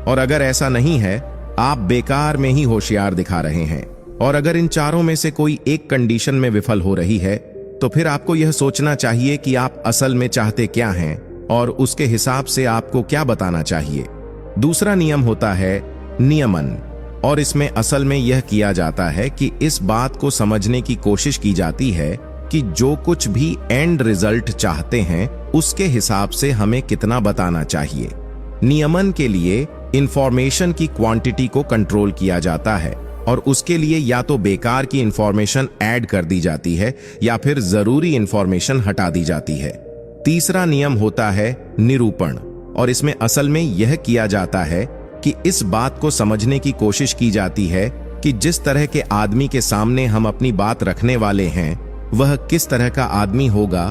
A: और अगर ऐसा नहीं है, आप बेकार में ही होशियार दिखा रहे हैं। और अगर इन चारों में से कोई एक कंडीशन में विफल हो रही है, तो फिर आपको यह सोचना चाहिए कि आप असल में चाहते क्या हैं और उसके हिसाब से आपको क्या बताना चाहिए। दूसरा नियम होता है नियमन, और इसमें असल में यह किया जाता है कि इस बात को समझने की कोशिश की जाती है कि जो कुछ भी एंड रिजल्ट चाहते हैं उसके हिसाब से हमें कितना बताना चाहिए। नियमन के लिए इंफॉर्मेशन की क्वांटिटी को कंट्रोल किया जाता है, और उसके लिए या तो बेकार की इंफॉर्मेशन ऐड कर दी जाती है या फिर जरूरी इंफॉर्मेशन हटा दी जाती है। तीसरा नियम होता है निरूपण, और इसमें असल में यह किया जाता है कि इस बात को समझने की कोशिश की जाती है कि जिस तरह के आदमी के सामने हम अपनी बात रखने वाले हैं वह किस तरह का आदमी होगा,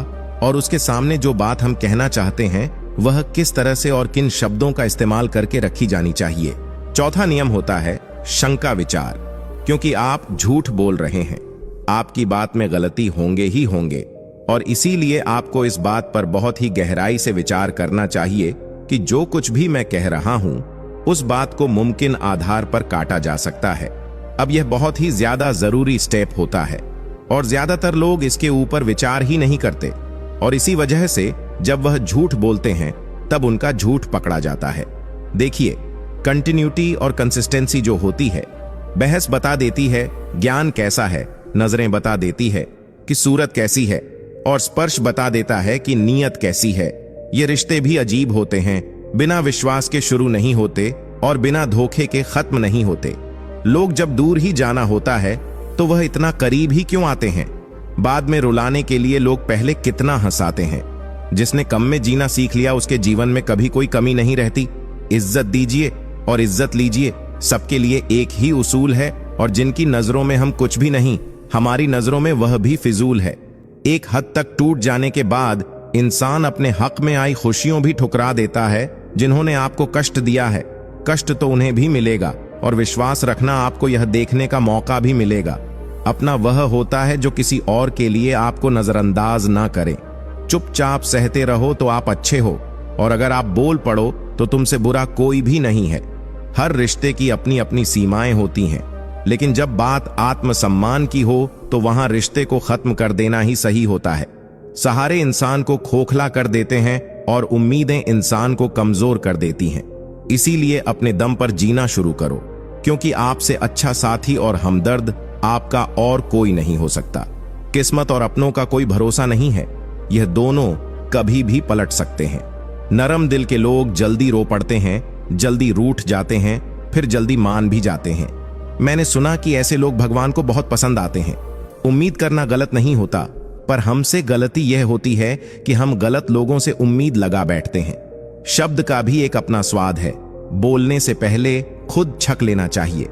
A: और उसके सामने जो बात हम कहना चाहते हैं वह किस तरह से और किन शब्दों का इस्तेमाल करके रखी जानी चाहिए। चौथा नियम होता है शंका विचार, क्योंकि आप झूठ बोल रहे हैं, आपकी बात में गलती होंगे ही होंगे, और इसीलिए आपको इस बात पर बहुत ही गहराई से विचार करना चाहिए कि जो कुछ भी मैं कह रहा हूं उस बात को मुमकिन आधार पर काटा जा सकता है। अब यह बहुत ही ज्यादा जरूरी स्टेप होता है, और ज्यादातर लोग इसके ऊपर विचार ही नहीं करते, और इसी वजह से जब वह झूठ बोलते हैं तब उनका झूठ पकड़ा जाता है। देखिए, कंटिन्यूटी और कंसिस्टेंसी जो होती है, बहस बता देती है ज्ञान कैसा है, नजरें बता देती है कि सूरत कैसी है, और स्पर्श बता देता है कि नीयत कैसी है। ये रिश्ते भी अजीब होते हैं, बिना विश्वास के शुरू नहीं होते और बिना धोखे के खत्म नहीं होते। लोग जब दूर ही जाना होता है तो वह इतना करीब ही क्यों आते हैं? बाद में रुलाने के लिए लोग पहले कितना हंसाते हैं। जिसने कम में जीना सीख लिया उसके जीवन में कभी कोई कमी नहीं रहती। इज्जत दीजिए और इज्जत लीजिए, सबके लिए एक ही उसूल है, और जिनकी नजरों में हम कुछ भी नहीं, हमारी नजरों में वह भी फिजूल है। एक हद तक टूट जाने के बाद इंसान अपने हक में आई खुशियों भी ठुकरा देता है। जिन्होंने आपको कष्ट दिया है, कष्ट तो उन्हें भी मिलेगा, और विश्वास रखना आपको यह देखने का मौका भी मिलेगा। अपना वह होता है जो किसी और के लिए आपको नजरअंदाज ना करे। चुपचाप सहते रहो तो आप अच्छे हो, और अगर आप बोल पड़ो तो तुमसे बुरा कोई भी नहीं है। हर रिश्ते की अपनी अपनी सीमाएं होती हैं, लेकिन जब बात आत्मसम्मान की हो तो वहां रिश्ते को खत्म कर देना ही सही होता है। सहारे इंसान को खोखला कर देते हैं और उम्मीदें इंसान को कमजोर कर देती हैं। इसीलिए अपने दम पर जीना शुरू करो, क्योंकि आपसे अच्छा साथी और हमदर्द आपका और कोई नहीं हो सकता। किस्मत और अपनों का कोई भरोसा नहीं है, यह दोनों कभी भी पलट सकते हैं। नरम दिल के लोग जल्दी रो पड़ते हैं, जल्दी रूठ जाते हैं, फिर जल्दी मान भी जाते हैं। मैंने सुना कि ऐसे लोग भगवान को बहुत पसंद आते हैं। उम्मीद करना गलत नहीं होता, पर हमसे गलती यह होती है कि हम गलत लोगों से उम्मीद लगा बैठते हैं। शब्द का भी एक अपना स्वाद है। बोलने से पहले खुद छक लेना चाहिए।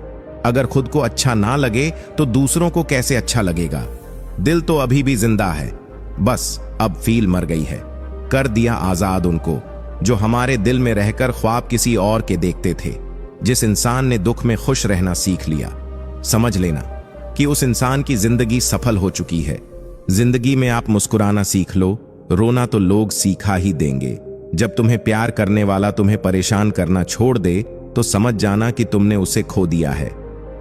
A: अगर खुद को अच्छा ना लगे तो दूसरों को कैसे अच्छा लगेगा? दिल तो अभी भी जिंदा है, बस अब फील मर गई है। कर दिया आजाद उनको जो हमारे दिल में रहकर ख्वाब किसी और के देखते थे। जिस इंसान ने दुख में खुश रहना सीख लिया, समझ लेना कि उस इंसान की जिंदगी सफल हो चुकी है। जिंदगी में आप मुस्कुराना सीख लो, रोना तो लोग सीखा ही देंगे। जब तुम्हें प्यार करने वाला तुम्हें परेशान करना छोड़ दे तो समझ जाना कि तुमने उसे खो दिया है।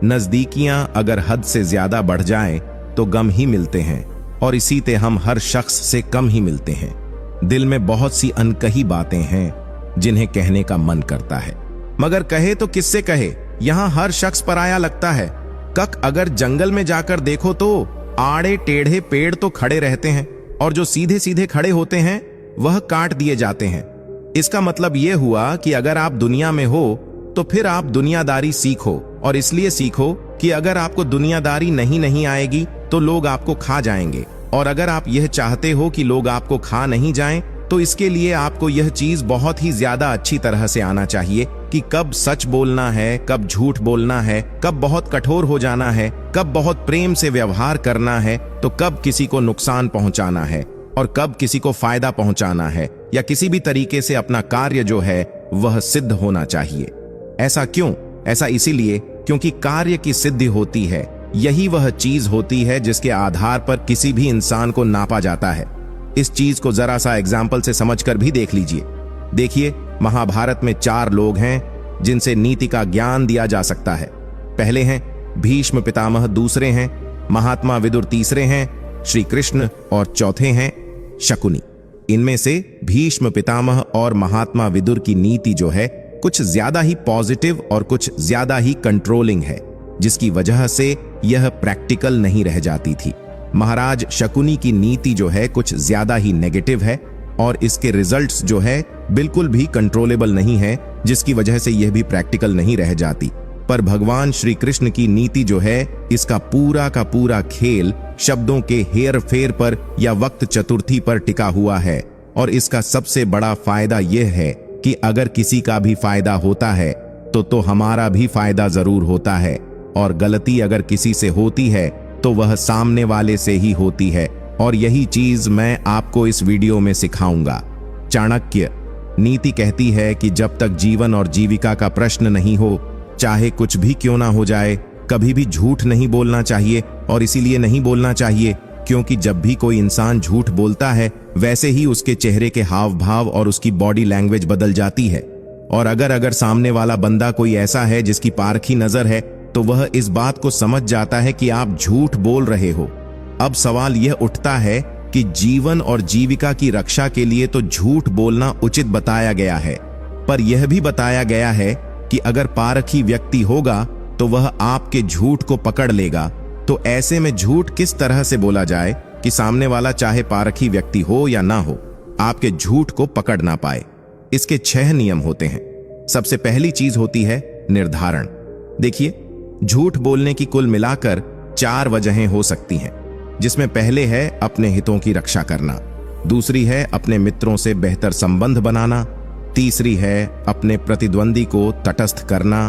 A: नजदीकियां अगर हद से ज्यादा बढ़ जाएं तो गम ही मिलते हैं, और इसी ते हम हर शख्स से कम ही मिलते हैं। दिल में बहुत सी अनकही बातें हैं जिन्हें कहने का मन करता है, मगर कहे तो किससे कहे? यहां हर शख्स पराया लगता है। अगर जंगल में जाकर देखो तो आड़े टेढ़े पेड़ तो खड़े रहते हैं, और जो सीधे सीधे खड़े होते हैं वह काट दिए जाते हैं। इसका मतलब यह हुआ कि अगर आप दुनिया में हो तो फिर आप दुनियादारी सीखो, और इसलिए सीखो कि अगर आपको दुनियादारी नहीं आएगी तो लोग आपको खा जाएंगे, और अगर आप यह चाहते हो कि लोग आपको खा नहीं जाएं तो इसके लिए आपको यह चीज बहुत ही ज्यादा अच्छी तरह से आना चाहिए कि कब सच बोलना है, कब झूठ बोलना है, कब बहुत कठोर हो जाना है, कब बहुत प्रेम से व्यवहार करना है, तो कब किसी को नुकसान पहुंचाना है और कब किसी को फायदा पहुंचाना है, या किसी भी तरीके से अपना कार्य जो है वह सिद्ध होना चाहिए। ऐसा क्यों? ऐसा इसीलिए क्योंकि कार्य की सिद्धि होती है, यही वह चीज होती है जिसके आधार पर किसी भी इंसान को नापा जाता है। इस चीज को जरा सा एग्जाम्पल से समझकर भी देख लीजिए। देखिए, महाभारत में 4 लोग हैं जिनसे नीति का ज्ञान दिया जा सकता है। पहले हैं भीष्म पितामह, दूसरे हैं महात्मा विदुर, तीसरे हैं श्री कृष्ण और चौथे हैं शकुनी। इनमें से भीष्म पितामह और महात्मा विदुर की नीति जो है कुछ ज्यादा ही पॉजिटिव और कुछ ज्यादा ही कंट्रोलिंग है, जिसकी वजह से यह प्रैक्टिकल नहीं रह जाती थी। महाराज शकुनी की नीति जो है कुछ ज्यादा ही नेगेटिव है और इसके रिजल्ट्स जो है बिल्कुल भी कंट्रोलेबल नहीं है, जिसकी वजह से यह भी प्रैक्टिकल नहीं रह जाती। पर भगवान श्री कृष्ण की नीति जो है, इसका पूरा का पूरा खेल शब्दों के हेर फेर पर या वक्त चतुर्थी पर टिका हुआ है। और इसका सबसे बड़ा फायदा यह है कि अगर किसी का भी फायदा होता है तो हमारा भी फायदा जरूर होता है, और गलती अगर किसी से होती है तो वह सामने वाले से ही होती है। और यही चीज मैं आपको इस वीडियो में सिखाऊंगा। चाणक्य नीति कहती है कि जब तक जीवन और जीविका का प्रश्न नहीं हो, चाहे कुछ भी क्यों ना हो जाए, कभी भी झूठ नहीं बोलना चाहिए। और इसीलिए नहीं बोलना चाहिए क्योंकि जब भी कोई इंसान झूठ बोलता है, वैसे ही उसके चेहरे के हाव भाव और उसकी बॉडी लैंग्वेज बदल जाती है। और अगर सामने वाला बंदा कोई ऐसा है जिसकी पारखी नजर है, तो वह इस बात को समझ जाता है कि आप झूठ बोल रहे हो। अब सवाल यह उठता है कि जीवन और जीविका की रक्षा के लिए तो झूठ बोलना उचित बताया गया है, पर यह भी बताया गया है कि अगर पारखी व्यक्ति होगा तो वह आपके झूठ को पकड़ लेगा। तो ऐसे में झूठ किस तरह से बोला जाए कि सामने वाला चाहे पारखी व्यक्ति हो या ना हो, आपके झूठ को पकड़ ना पाए। इसके 6 नियम होते हैं। सबसे पहली चीज होती है निर्धारण। देखिए, झूठ बोलने की कुल मिलाकर 4 वजहें हो सकती हैं, जिसमें पहले है अपने हितों की रक्षा करना, दूसरी है अपने मित्रों से बेहतर संबंध बनाना, तीसरी है अपने प्रतिद्वंदी को तटस्थ करना,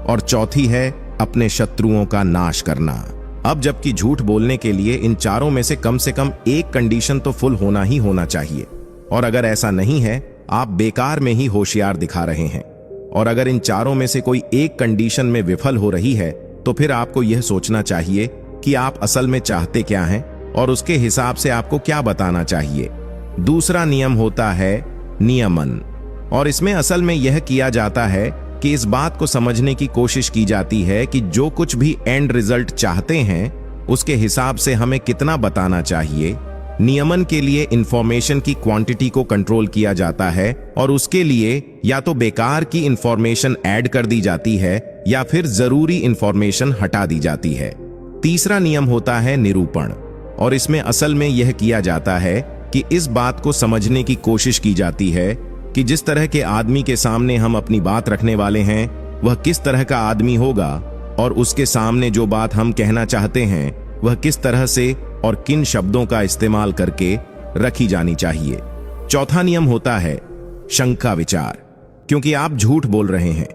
A: और चौथी है अपने शत्रुओं का नाश करना। अब जबकि झूठ बोलने के लिए इन चारों में से कम एक कंडीशन तो फुल होना ही होना चाहिए, और अगर ऐसा नहीं है, आप बेकार में ही होशियार दिखा रहे हैं। और अगर इन चारों में से कोई एक कंडीशन में विफल हो रही है, तो फिर आपको यह सोचना चाहिए कि आप असल में चाहते क्या हैं और उसके हिसाब से आपको क्या बताना चाहिए। दूसरा नियम होता है नियमन, और इसमें असल में यह किया जाता है कि इस बात को समझने की कोशिश की जाती है कि जो कुछ भी एंड रिजल्ट चाहते हैं उसके हिसाब से हमें कितना बताना चाहिए। नियमन के लिए इंफॉर्मेशन की क्वांटिटी को कंट्रोल किया जाता है, और उसके लिए या तो बेकार की इंफॉर्मेशन ऐड कर दी जाती है या फिर जरूरी इंफॉर्मेशन हटा दी जाती है। तीसरा नियम होता है निरूपण, और इसमें असल में यह किया जाता है कि इस बात को समझने की कोशिश की जाती है कि जिस तरह के आदमी के सामने हम अपनी बात रखने वाले हैं वह किस तरह का आदमी होगा, और उसके सामने जो बात हम कहना चाहते हैं वह किस तरह से और किन शब्दों का इस्तेमाल करके रखी जानी चाहिए। चौथा नियम होता है शंका विचार, क्योंकि आप झूठ बोल रहे हैं,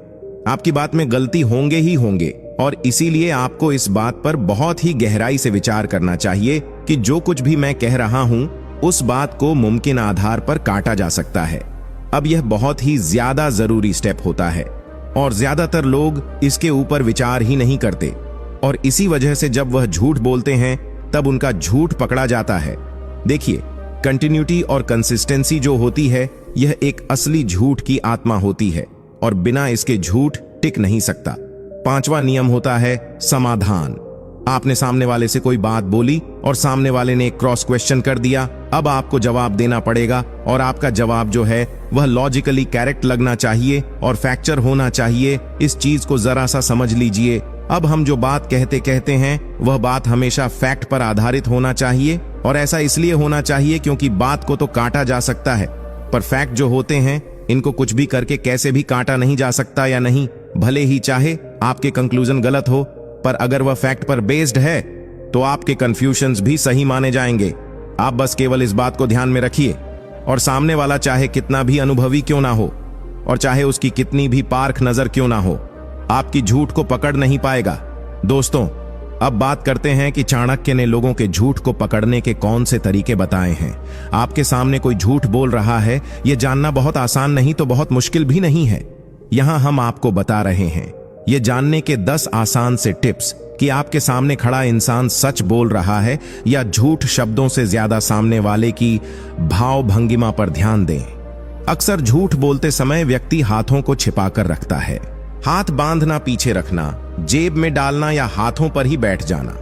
A: आपकी बात में गलती होंगे ही होंगे, और इसीलिए आपको इस बात पर बहुत ही गहराई से विचार करना चाहिए कि जो कुछ भी मैं कह रहा हूं उस बात को मुमकिन आधार पर काटा जा सकता है। अब यह बहुत ही ज्यादा जरूरी स्टेप होता है, और ज्यादातर लोग इसके ऊपर विचार ही नहीं करते, और इसी वजह से जब वह झूठ बोलते हैं तब उनका झूठ पकड़ा जाता है। देखिए, कंटिन्यूटी और कंसिस्टेंसी जो होती है यह एक असली झूठ की आत्मा होती है, और बिना इसके झूठ टिक नहीं सकता। 5वां नियम होता है समाधान। आपने सामने वाले से कोई बात बोली और सामने वाले ने एक क्रॉस क्वेश्चन कर दिया, अब आपको जवाब देना पड़ेगा, और आपका जवाब जो है वह लॉजिकली करेक्ट लगना चाहिए और फैक्चर होना चाहिए। इस चीज को जरा सा समझ लीजिए। अब हम जो बात कहते हैं वह बात हमेशा फैक्ट पर आधारित होना चाहिए, और ऐसा इसलिए होना चाहिए क्योंकि बात को तो काटा जा सकता है, पर फैक्ट जो होते हैं इनको कुछ भी करके कैसे भी काटा नहीं जा सकता या नहीं। भले ही चाहे आपके कंक्लूजन गलत हो, पर अगर वह फैक्ट पर बेस्ड है तो आपके कंफ्यूजन्स भी सही माने जाएंगे। आप बस केवल इस बात को ध्यान में रखिए। और सामने वाला चाहे कितना भी अनुभवी क्यों ना हो और चाहे उसकी कितनी भी पारख नजर क्यों ना हो, आपकी झूठ को पकड़ नहीं पाएगा। दोस्तों, अब बात करते हैं कि चाणक्य ने लोगों के झूठ को पकड़ने के कौन से तरीके बताए हैं। आपके सामने कोई झूठ बोल रहा है, यह जानना बहुत आसान नहीं तो बहुत मुश्किल भी नहीं है। यहां हम आपको बता रहे हैं ये जानने के 10 आसान से टिप्स कि आपके सामने खड़ा इंसान सच बोल रहा है या झूठ। शब्दों से ज्यादा सामने वाले की भाव भंगिमा पर ध्यान दें। अक्सर झूठ बोलते समय व्यक्ति हाथों को छिपाकर रखता है। हाथ बांधना, पीछे रखना, जेब में डालना या हाथों पर ही बैठ जाना।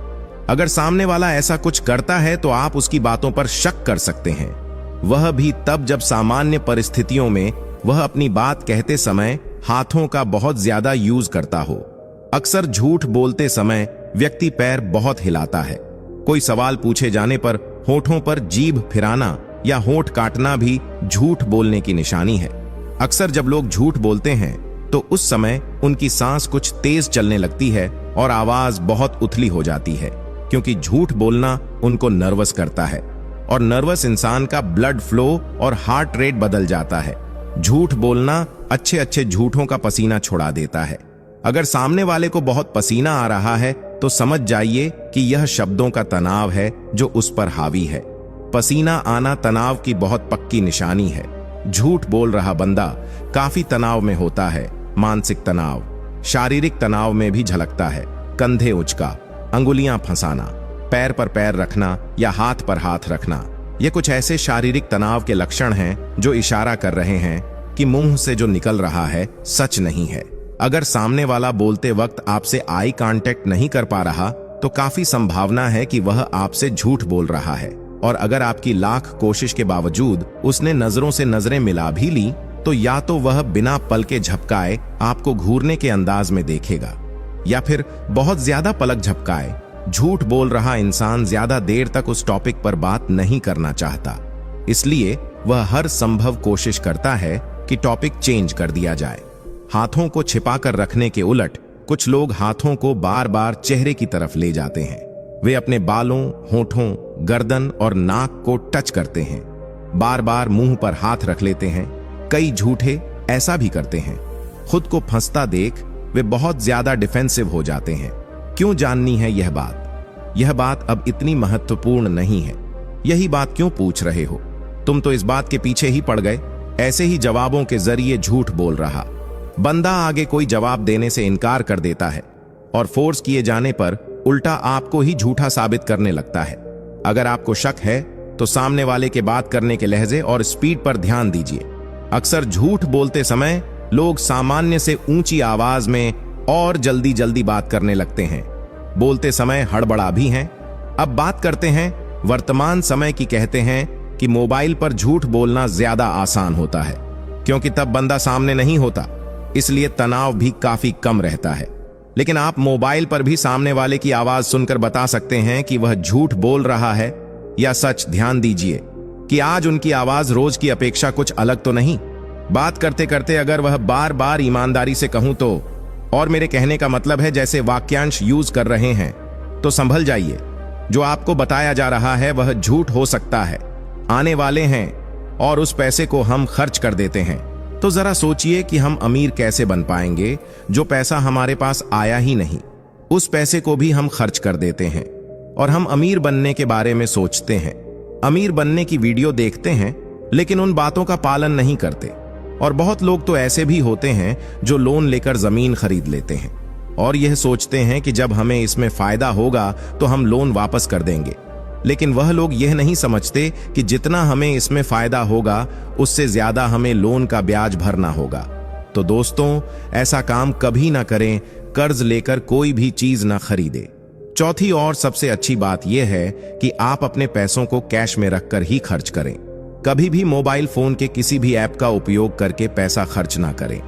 A: अगर सामने वाला ऐसा कुछ करता है तो आप उसकी बातों पर शक कर सकते हैं, वह भी तब जब सामान्य परिस्थितियों में वह अपनी बात कहते समय हाथों का बहुत ज्यादा यूज करता हो। अक्सर झूठ बोलते समय व्यक्ति पैर बहुत हिलाता है। कोई सवाल पूछे जाने पर होठों पर जीभ फिराना या होठ काटना भी झूठ बोलने की निशानी है। अक्सर जब लोग झूठ बोलते हैं तो उस समय उनकी सांस कुछ तेज चलने लगती है और आवाज बहुत उथली हो जाती है, क्योंकि झूठ बोलना उनको नर्वस करता है और नर्वस इंसान का ब्लड फ्लो और हार्ट रेट बदल जाता है। झूठ बोलना अच्छे अच्छे झूठों का पसीना छुड़ा देता है। अगर सामने वाले को बहुत पसीना आ रहा है तो समझ जाइए कि यह शब्दों का तनाव है जो उस पर हावी है। पसीना आना तनाव की बहुत पक्की निशानी है। झूठ बोल रहा बंदा काफी तनाव में होता है। मानसिक तनाव शारीरिक तनाव में भी झलकता है। कंधे उचका, अंगुलियां फंसाना, पैर पर पैर रखना या हाथ पर हाथ रखना, ये कुछ ऐसे शारीरिक तनाव के लक्षण हैं जो इशारा कर रहे हैं कि मुंह से जो निकल रहा है सच नहीं है। अगर सामने वाला बोलते वक्त आपसे आई कांटेक्ट नहीं कर पा रहा तो काफी संभावना है कि वह आपसे झूठ बोल रहा है। और अगर आपकी लाख कोशिश के बावजूद उसने नजरों से नजरें मिला भी ली तो या तो वह बिना पलके झपकाए आपको घूरने के अंदाज में देखेगा या फिर बहुत ज्यादा पलक झपकाए। झूठ बोल रहा इंसान ज्यादा देर तक उस टॉपिक पर बात नहीं करना चाहता, इसलिए वह हर संभव कोशिश करता है कि टॉपिक चेंज कर दिया जाए। हाथों को छिपाकर रखने के उलट कुछ लोग हाथों को बार बार चेहरे की तरफ ले जाते हैं। वे अपने बालों, होठों, गर्दन और नाक को टच करते हैं। बार बार मुंह पर हाथ रख लेते हैं। कई झूठे ऐसा भी करते हैं। खुद को फंसता देख वे बहुत ज्यादा डिफेंसिव हो जाते हैं। क्यों जाननी है यह बात? यह बात अब इतनी महत्वपूर्ण नहीं है। यही बात क्यों पूछ रहे हो? तुम तो इस बात के पीछे ही पड़ गए। ऐसे ही जवाबों के जरिए झूठ बोल रहा बंदा आगे कोई जवाब देने से इनकार कर देता है और फोर्स किए जाने पर उल्टा आपको ही झूठा साबित करने लगता है। अगर आपको शक है तो सामने वाले के बात करने के लहजे और स्पीड पर ध्यान दीजिए। अक्सर झूठ बोलते समय लोग सामान्य से ऊंची आवाज में और जल्दी जल्दी बात करने लगते हैं। बोलते समय हड़बड़ा भी हैं। अब बात करते हैं वर्तमान समय की। कहते हैं कि मोबाइल पर झूठ बोलना ज्यादा आसान होता है क्योंकि तब बंदा सामने नहीं होता, इसलिए तनाव भी काफी कम रहता है। लेकिन आप मोबाइल पर भी सामने वाले की आवाज सुनकर बता सकते हैं कि वह झूठ बोल रहा है या सच। ध्यान दीजिए कि आज उनकी आवाज रोज की अपेक्षा कुछ अलग तो नहीं। बात करते करते अगर वह बार बार ईमानदारी से कहूं तो, और मेरे कहने का मतलब है जैसे वाक्यांश यूज कर रहे हैं, तो संभल जाइए। जो आपको बताया जा रहा है वह झूठ हो सकता है। आने वाले हैं और उस पैसे को हम खर्च कर देते हैं। तो जरा सोचिए कि हम अमीर कैसे बन पाएंगे। जो पैसा हमारे पास आया ही नहीं, उस पैसे को भी हम खर्च कर देते हैं और हम अमीर बनने के बारे में सोचते हैं। अमीर बनने की वीडियो देखते हैं लेकिन उन बातों का पालन नहीं करते। और बहुत लोग तो ऐसे भी होते हैं जो लोन लेकर जमीन खरीद लेते हैं और यह सोचते हैं कि जब हमें इसमें फायदा होगा तो हम लोन वापस कर देंगे। लेकिन वह लोग यह नहीं समझते कि जितना हमें इसमें फायदा होगा उससे ज्यादा हमें लोन का ब्याज भरना होगा। तो दोस्तों, ऐसा काम कभी ना करें। कर्ज लेकर कोई भी चीज ना खरीदे। चौथी और सबसे अच्छी बात यह है कि आप अपने पैसों को कैश में रखकर ही खर्च करें। कभी भी मोबाइल फोन के किसी भी ऐप का उपयोग करके पैसा खर्च ना करें।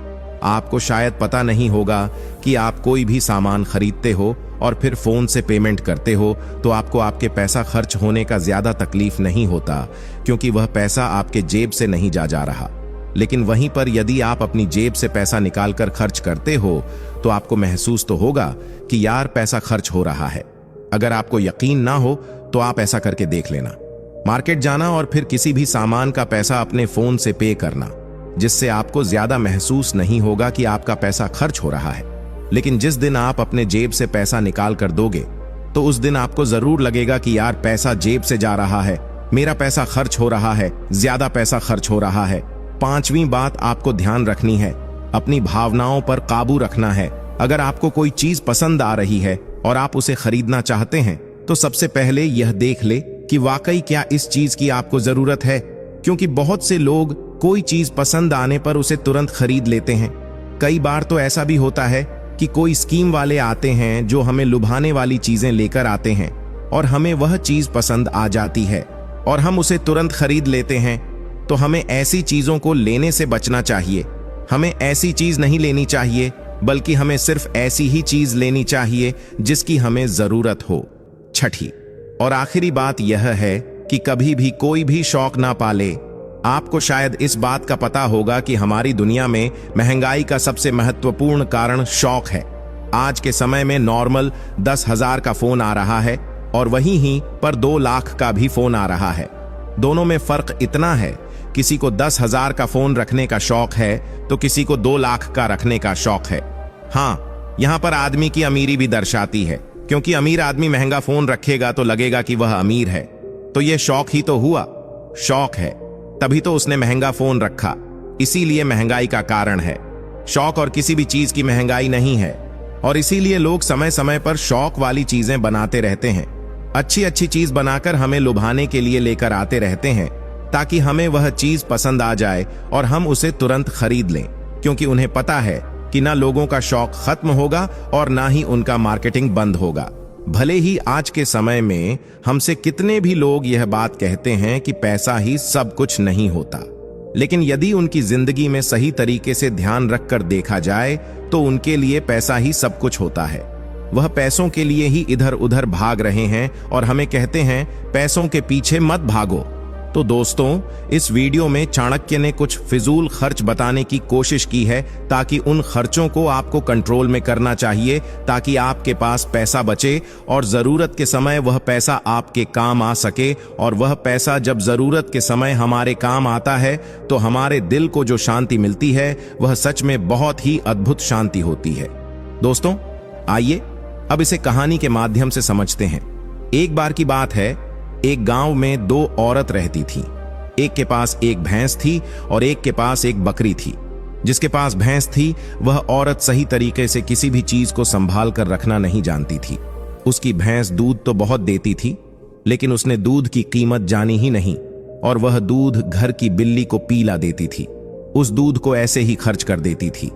A: आपको शायद पता नहीं होगा कि आप कोई भी सामान खरीदते हो और फिर फोन से पेमेंट करते हो तो आपको आपके पैसा खर्च होने का ज्यादा तकलीफ नहीं होता, क्योंकि वह पैसा आपके जेब से नहीं जा रहा। लेकिन वहीं पर यदि आप अपनी जेब से पैसा निकालकर खर्च करते हो तो आपको महसूस तो होगा कि यार पैसा खर्च हो रहा है। अगर आपको यकीन ना हो तो आप ऐसा करके देख लेना। मार्केट जाना और फिर किसी भी सामान का पैसा अपने फोन से पे करना, जिससे आपको ज्यादा महसूस नहीं होगा कि आपका पैसा खर्च हो रहा है। लेकिन जिस दिन आप अपने जेब से पैसा निकाल कर दोगे तो उस दिन आपको जरूर लगेगा कि यार पैसा जेब से जा रहा है, मेरा पैसा खर्च हो रहा है, ज्यादा पैसा खर्च हो रहा है। पांचवी बात आपको ध्यान रखनी है, अपनी भावनाओं पर काबू रखना है। अगर आपको कोई चीज पसंद आ रही है और आप उसे खरीदना चाहते हैं तो सबसे पहले यह देख ले कि वाकई क्या इस चीज की आपको जरूरत है, क्योंकि बहुत से लोग कोई चीज पसंद आने पर उसे तुरंत खरीद लेते हैं। कई बार तो ऐसा भी होता है कि कोई स्कीम वाले आते हैं जो हमें लुभाने वाली चीजें लेकर आते हैं और हमें वह चीज पसंद आ जाती है और हम उसे तुरंत खरीद लेते हैं। तो हमें ऐसी चीजों को लेने से बचना चाहिए। हमें ऐसी चीज नहीं लेनी चाहिए, बल्कि हमें सिर्फ ऐसी ही चीज लेनी चाहिए जिसकी हमें जरूरत हो। छठी और आखिरी बात यह है कि कभी भी कोई भी शौक ना पाले। आपको शायद इस बात का पता होगा कि हमारी दुनिया में महंगाई का सबसे महत्वपूर्ण कारण शौक है। आज के समय में नॉर्मल 10,000 का फोन आ रहा है और वहीं ही पर 2 लाख का भी फोन आ रहा है। दोनों में फर्क इतना है, किसी को 10,000 का फोन रखने का शौक है तो किसी को 2 लाख का रखने का शौक है। हाँ, यहां पर आदमी की अमीरी भी दर्शाती है, क्योंकि अमीर आदमी महंगा फोन रखेगा तो लगेगा कि वह अमीर है, तो यह शौक ही तो हुआ। शौक है तभी तो उसने महंगा फोन रखा, इसीलिए महंगाई का कारण है। शौक और किसी भी चीज की महंगाई नहीं है, और इसीलिए लोग समय समय पर शौक वाली चीजें बनाते रहते हैं। अच्छी अच्छी चीज बनाकर हमें लुभाने के लिए लेकर आते रहते हैं, ताकि हमें वह चीज पसंद आ जाए और हम उसे तुरंत खरीद लें, क्योंकि उन्हें पता है कि ना लोगों का शौक खत्म होगा और ना ही उनका मार्केटिंग बंद होगा। भले ही आज के समय में हमसे कितने भी लोग यह बात कहते हैं कि पैसा ही सब कुछ नहीं होता, लेकिन यदि उनकी जिंदगी में सही तरीके से ध्यान रखकर देखा जाए तो उनके लिए पैसा ही सब कुछ होता है। वह पैसों के लिए ही इधर उधर भाग रहे हैं और हमें कहते हैं पैसों के पीछे मत भागो। तो दोस्तों, इस वीडियो में चाणक्य ने कुछ फिजूल खर्च बताने की कोशिश की है, ताकि उन खर्चों को आपको कंट्रोल में करना चाहिए, ताकि आपके पास पैसा बचे और जरूरत के समय वह पैसा आपके काम आ सके। और वह पैसा जब जरूरत के समय हमारे काम आता है तो हमारे दिल को जो शांति मिलती है वह सच में बहुत ही अद्भुत शांति होती है। दोस्तों, आइए अब इसे कहानी के माध्यम से समझते हैं। एक बार की बात है, एक गांव में 2 औरत रहती थीं। एक के पास एक भैंस थी और एक के पास एक बकरी थी। जिसके पास भैंस थी वह औरत सही तरीके से किसी भी चीज को संभाल कर रखना नहीं जानती थी। उसकी भैंस दूध तो बहुत देती थी, लेकिन उसने दूध की कीमत जानी ही नहीं और वह दूध घर की बिल्ली को पीला देती थी। उस दूध को ऐसे ही खर्च कर देती थी।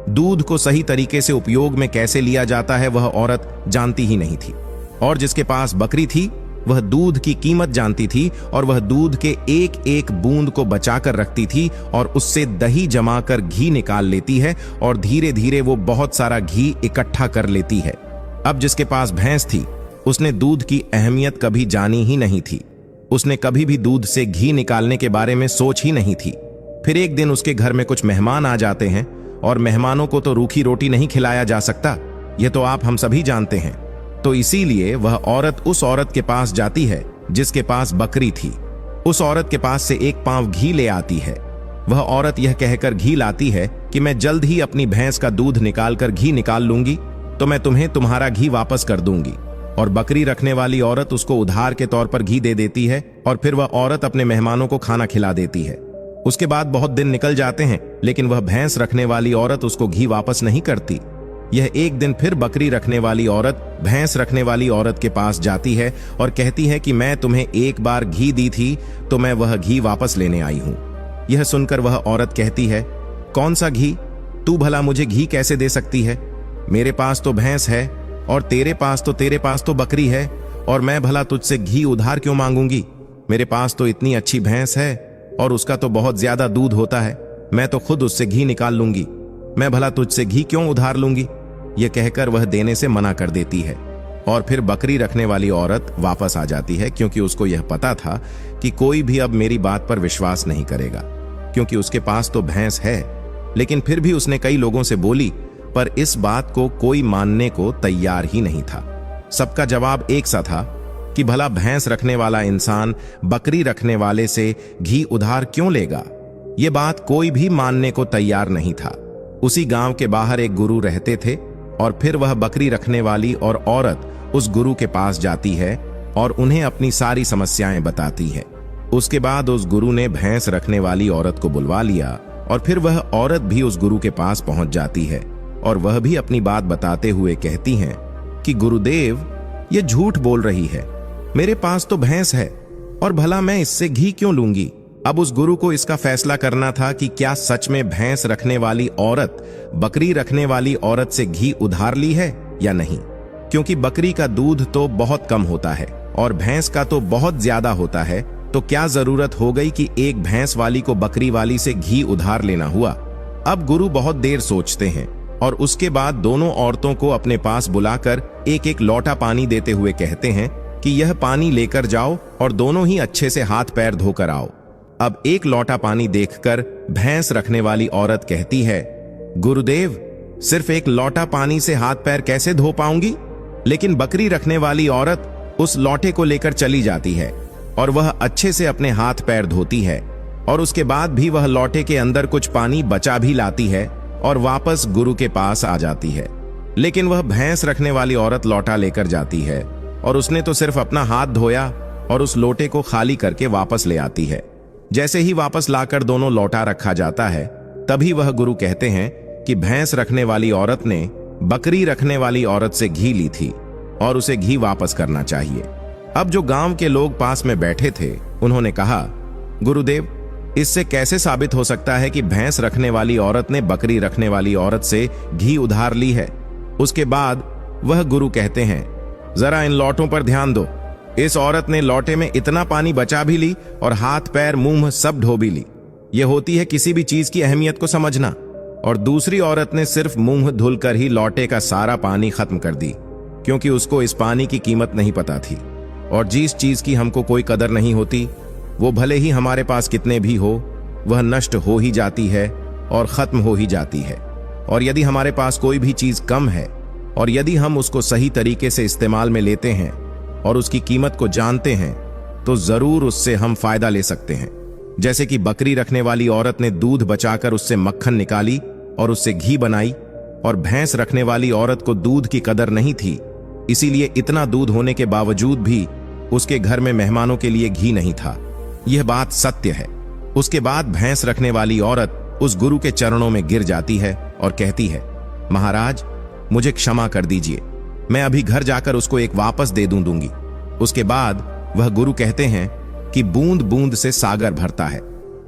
A: दूध को सही तरीके से उपयोग में कैसे लिया जाता है वह औरत जानती ही नहीं थी। और जिसके पास बकरी थी वह दूध की कीमत जानती थी और वह दूध के एक एक बूंद को बचाकर रखती थी और उससे दही जमाकर घी निकाल लेती है और धीरे धीरे वो बहुत सारा घी इकट्ठा कर लेती है। अब जिसके पास भैंस थी उसने दूध की अहमियत कभी जानी ही नहीं थी। उसने कभी भी दूध से घी निकालने के बारे में सोच ही नहीं थी। फिर एक दिन उसके घर में कुछ मेहमान आ जाते हैं और मेहमानों को तो रूखी रोटी नहीं खिलाया जा सकता, यह तो आप हम सभी जानते हैं। तो इसीलिए वह औरत उस औरत के पास जाती है जिसके पास बकरी थी। उस औरत के पास से 1 पाव घी ले आती है। वह औरत यह कहकर घी लाती है कि मैं जल्द ही अपनी भैंस का दूध निकालकर घी निकाल लूंगी तो मैं तुम्हें तुम्हारा घी वापस कर दूंगी। और बकरी रखने वाली औरत उसको उधार के तौर पर घी दे देती है और फिर वह औरत अपने मेहमानों को खाना खिला देती है। उसके बाद बहुत दिन निकल जाते हैं, लेकिन वह भैंस रखने वाली औरत उसको घी वापस नहीं करती। यह एक दिन फिर बकरी रखने वाली औरत भैंस रखने वाली औरत के पास जाती है और कहती है कि मैं तुम्हें एक बार घी दी थी तो मैं वह घी वापस लेने आई हूं। यह सुनकर वह औरत कहती है, कौन सा घी? तू भला मुझे घी कैसे दे सकती है? मेरे पास तो भैंस है और तेरे पास तो बकरी है, और मैं भला तुझसे घी उधार क्यों मांगूंगी? मेरे पास तो इतनी अच्छी भैंस है और उसका तो बहुत ज्यादा दूध होता है, मैं तो खुद उससे घी निकाल लूंगी। मैं भला तुझसे घी क्यों उधार लूंगी? यह कहकर वह देने से मना कर देती है। और फिर बकरी रखने वाली औरत वापस आ जाती है, क्योंकि उसको यह पता था कि कोई भी अब मेरी बात पर विश्वास नहीं करेगा, क्योंकि उसके पास तो भैंस है। लेकिन फिर भी उसने कई लोगों से बोली, पर इस बात को कोई मानने को तैयार ही नहीं था। सबका जवाब एक सा था, कि भला भैंस रखने वाला इंसान बकरी रखने वाले से घी उधार क्यों लेगा। ये बात कोई भी मानने को तैयार नहीं था। उसी गांव के बाहर एक गुरु रहते थे और फिर वह बकरी रखने वाली और औरत उस गुरु के पास जाती है और उन्हें अपनी सारी समस्याएं बताती है। उसके बाद उस गुरु ने भैंस रखने वाली औरत को बुलवा लिया और फिर वह औरत भी उस गुरु के पास पहुंच जाती है और वह भी अपनी बात बताते हुए कहती हैं कि गुरुदेव, ये झूठ बोल रही है, मेरे पास तो भैंस है और भला मैं इससे घी क्यों लूंगी। अब उस गुरु को इसका फैसला करना था कि क्या सच में भैंस रखने वाली औरत बकरी रखने वाली औरत से घी उधार ली है या नहीं, क्योंकि बकरी का दूध तो बहुत कम होता है और भैंस का तो बहुत ज्यादा होता है। तो क्या जरूरत हो गई कि एक भैंस वाली को बकरी वाली से घी उधार लेना हुआ। अब गुरु बहुत देर सोचते हैं और उसके बाद दोनों औरतों को अपने पास बुलाकर एक एक लोटा पानी देते हुए कहते हैं कि यह पानी लेकर जाओ और दोनों ही अच्छे से हाथ पैर धोकर आओ। अब एक लोटा पानी देखकर भैंस रखने वाली औरत कहती है, गुरुदेव, सिर्फ एक लोटा पानी से हाथ पैर कैसे धो पाऊंगी। लेकिन बकरी रखने वाली औरत उस लोटे को लेकर चली जाती है और वह अच्छे से अपने हाथ पैर धोती है और उसके बाद भी वह लोटे के अंदर कुछ पानी बचा भी लाती है और वापस गुरु के पास आ जाती है। लेकिन वह भैंस रखने वाली औरत लोटा लेकर जाती है और उसने तो सिर्फ अपना हाथ धोया और उस लोटे को खाली करके वापस ले आती है। जैसे ही वापस लाकर दोनों लोटा रखा जाता है, तभी वह गुरु कहते हैं कि भैंस रखने वाली औरत ने बकरी रखने वाली औरत से घी ली थी और उसे घी वापस करना चाहिए। अब जो गांव के लोग पास में बैठे थे, उन्होंने कहा, गुरुदेव, इससे कैसे साबित हो सकता है कि भैंस रखने वाली औरत ने बकरी रखने वाली औरत से घी उधार ली है। उसके बाद वह गुरु कहते हैं, जरा इन लोटों पर ध्यान दो। इस औरत ने लोटे में इतना पानी बचा भी ली और हाथ पैर मुंह सब धो भी ली। यह होती है किसी भी चीज की अहमियत को समझना। और दूसरी औरत ने सिर्फ मुंह धुलकर ही लोटे का सारा पानी खत्म कर दी, क्योंकि उसको इस पानी की कीमत नहीं पता थी। और जिस चीज की हमको कोई कदर नहीं होती, वो भले ही हमारे पास कितने भी हो, वह नष्ट हो ही जाती है और खत्म हो ही जाती है। और यदि हमारे पास कोई भी चीज कम है और यदि हम उसको सही तरीके से इस्तेमाल में लेते हैं और उसकी कीमत को जानते हैं, तो जरूर उससे हम फायदा ले सकते हैं। जैसे कि बकरी रखने वाली औरत ने दूध बचाकर उससे मक्खन निकाली और उससे घी बनाई, और भैंस रखने वाली औरत को दूध की कदर नहीं थी, इसीलिए इतना दूध होने के बावजूद भी उसके घर में मेहमानों के लिए घी नहीं था। यह बात सत्य है। उसके बाद भैंस रखने वाली औरत उस गुरु के चरणों में गिर जाती है और कहती है, महाराज, मुझे क्षमा कर दीजिए, मैं अभी घर जाकर उसको एक वापस दे दूंगी। उसके बाद वह गुरु कहते हैं कि बूंद बूंद से सागर भरता है।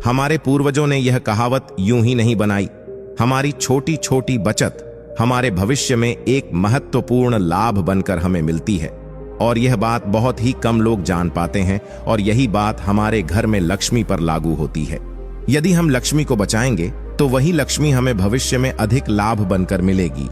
A: हमारे पूर्वजों ने यह कहावत यूं ही नहीं बनाई। हमारी छोटी छोटी बचत हमारे भविष्य में एक महत्वपूर्ण लाभ बनकर हमें मिलती है, और यह बात बहुत ही कम लोग जान पाते हैं। और यही बात हमारे घर में लक्ष्मी पर लागू होती है। यदि हम लक्ष्मी को बचाएंगे तो वही लक्ष्मी हमें भविष्य में अधिक लाभ बनकर मिलेगी।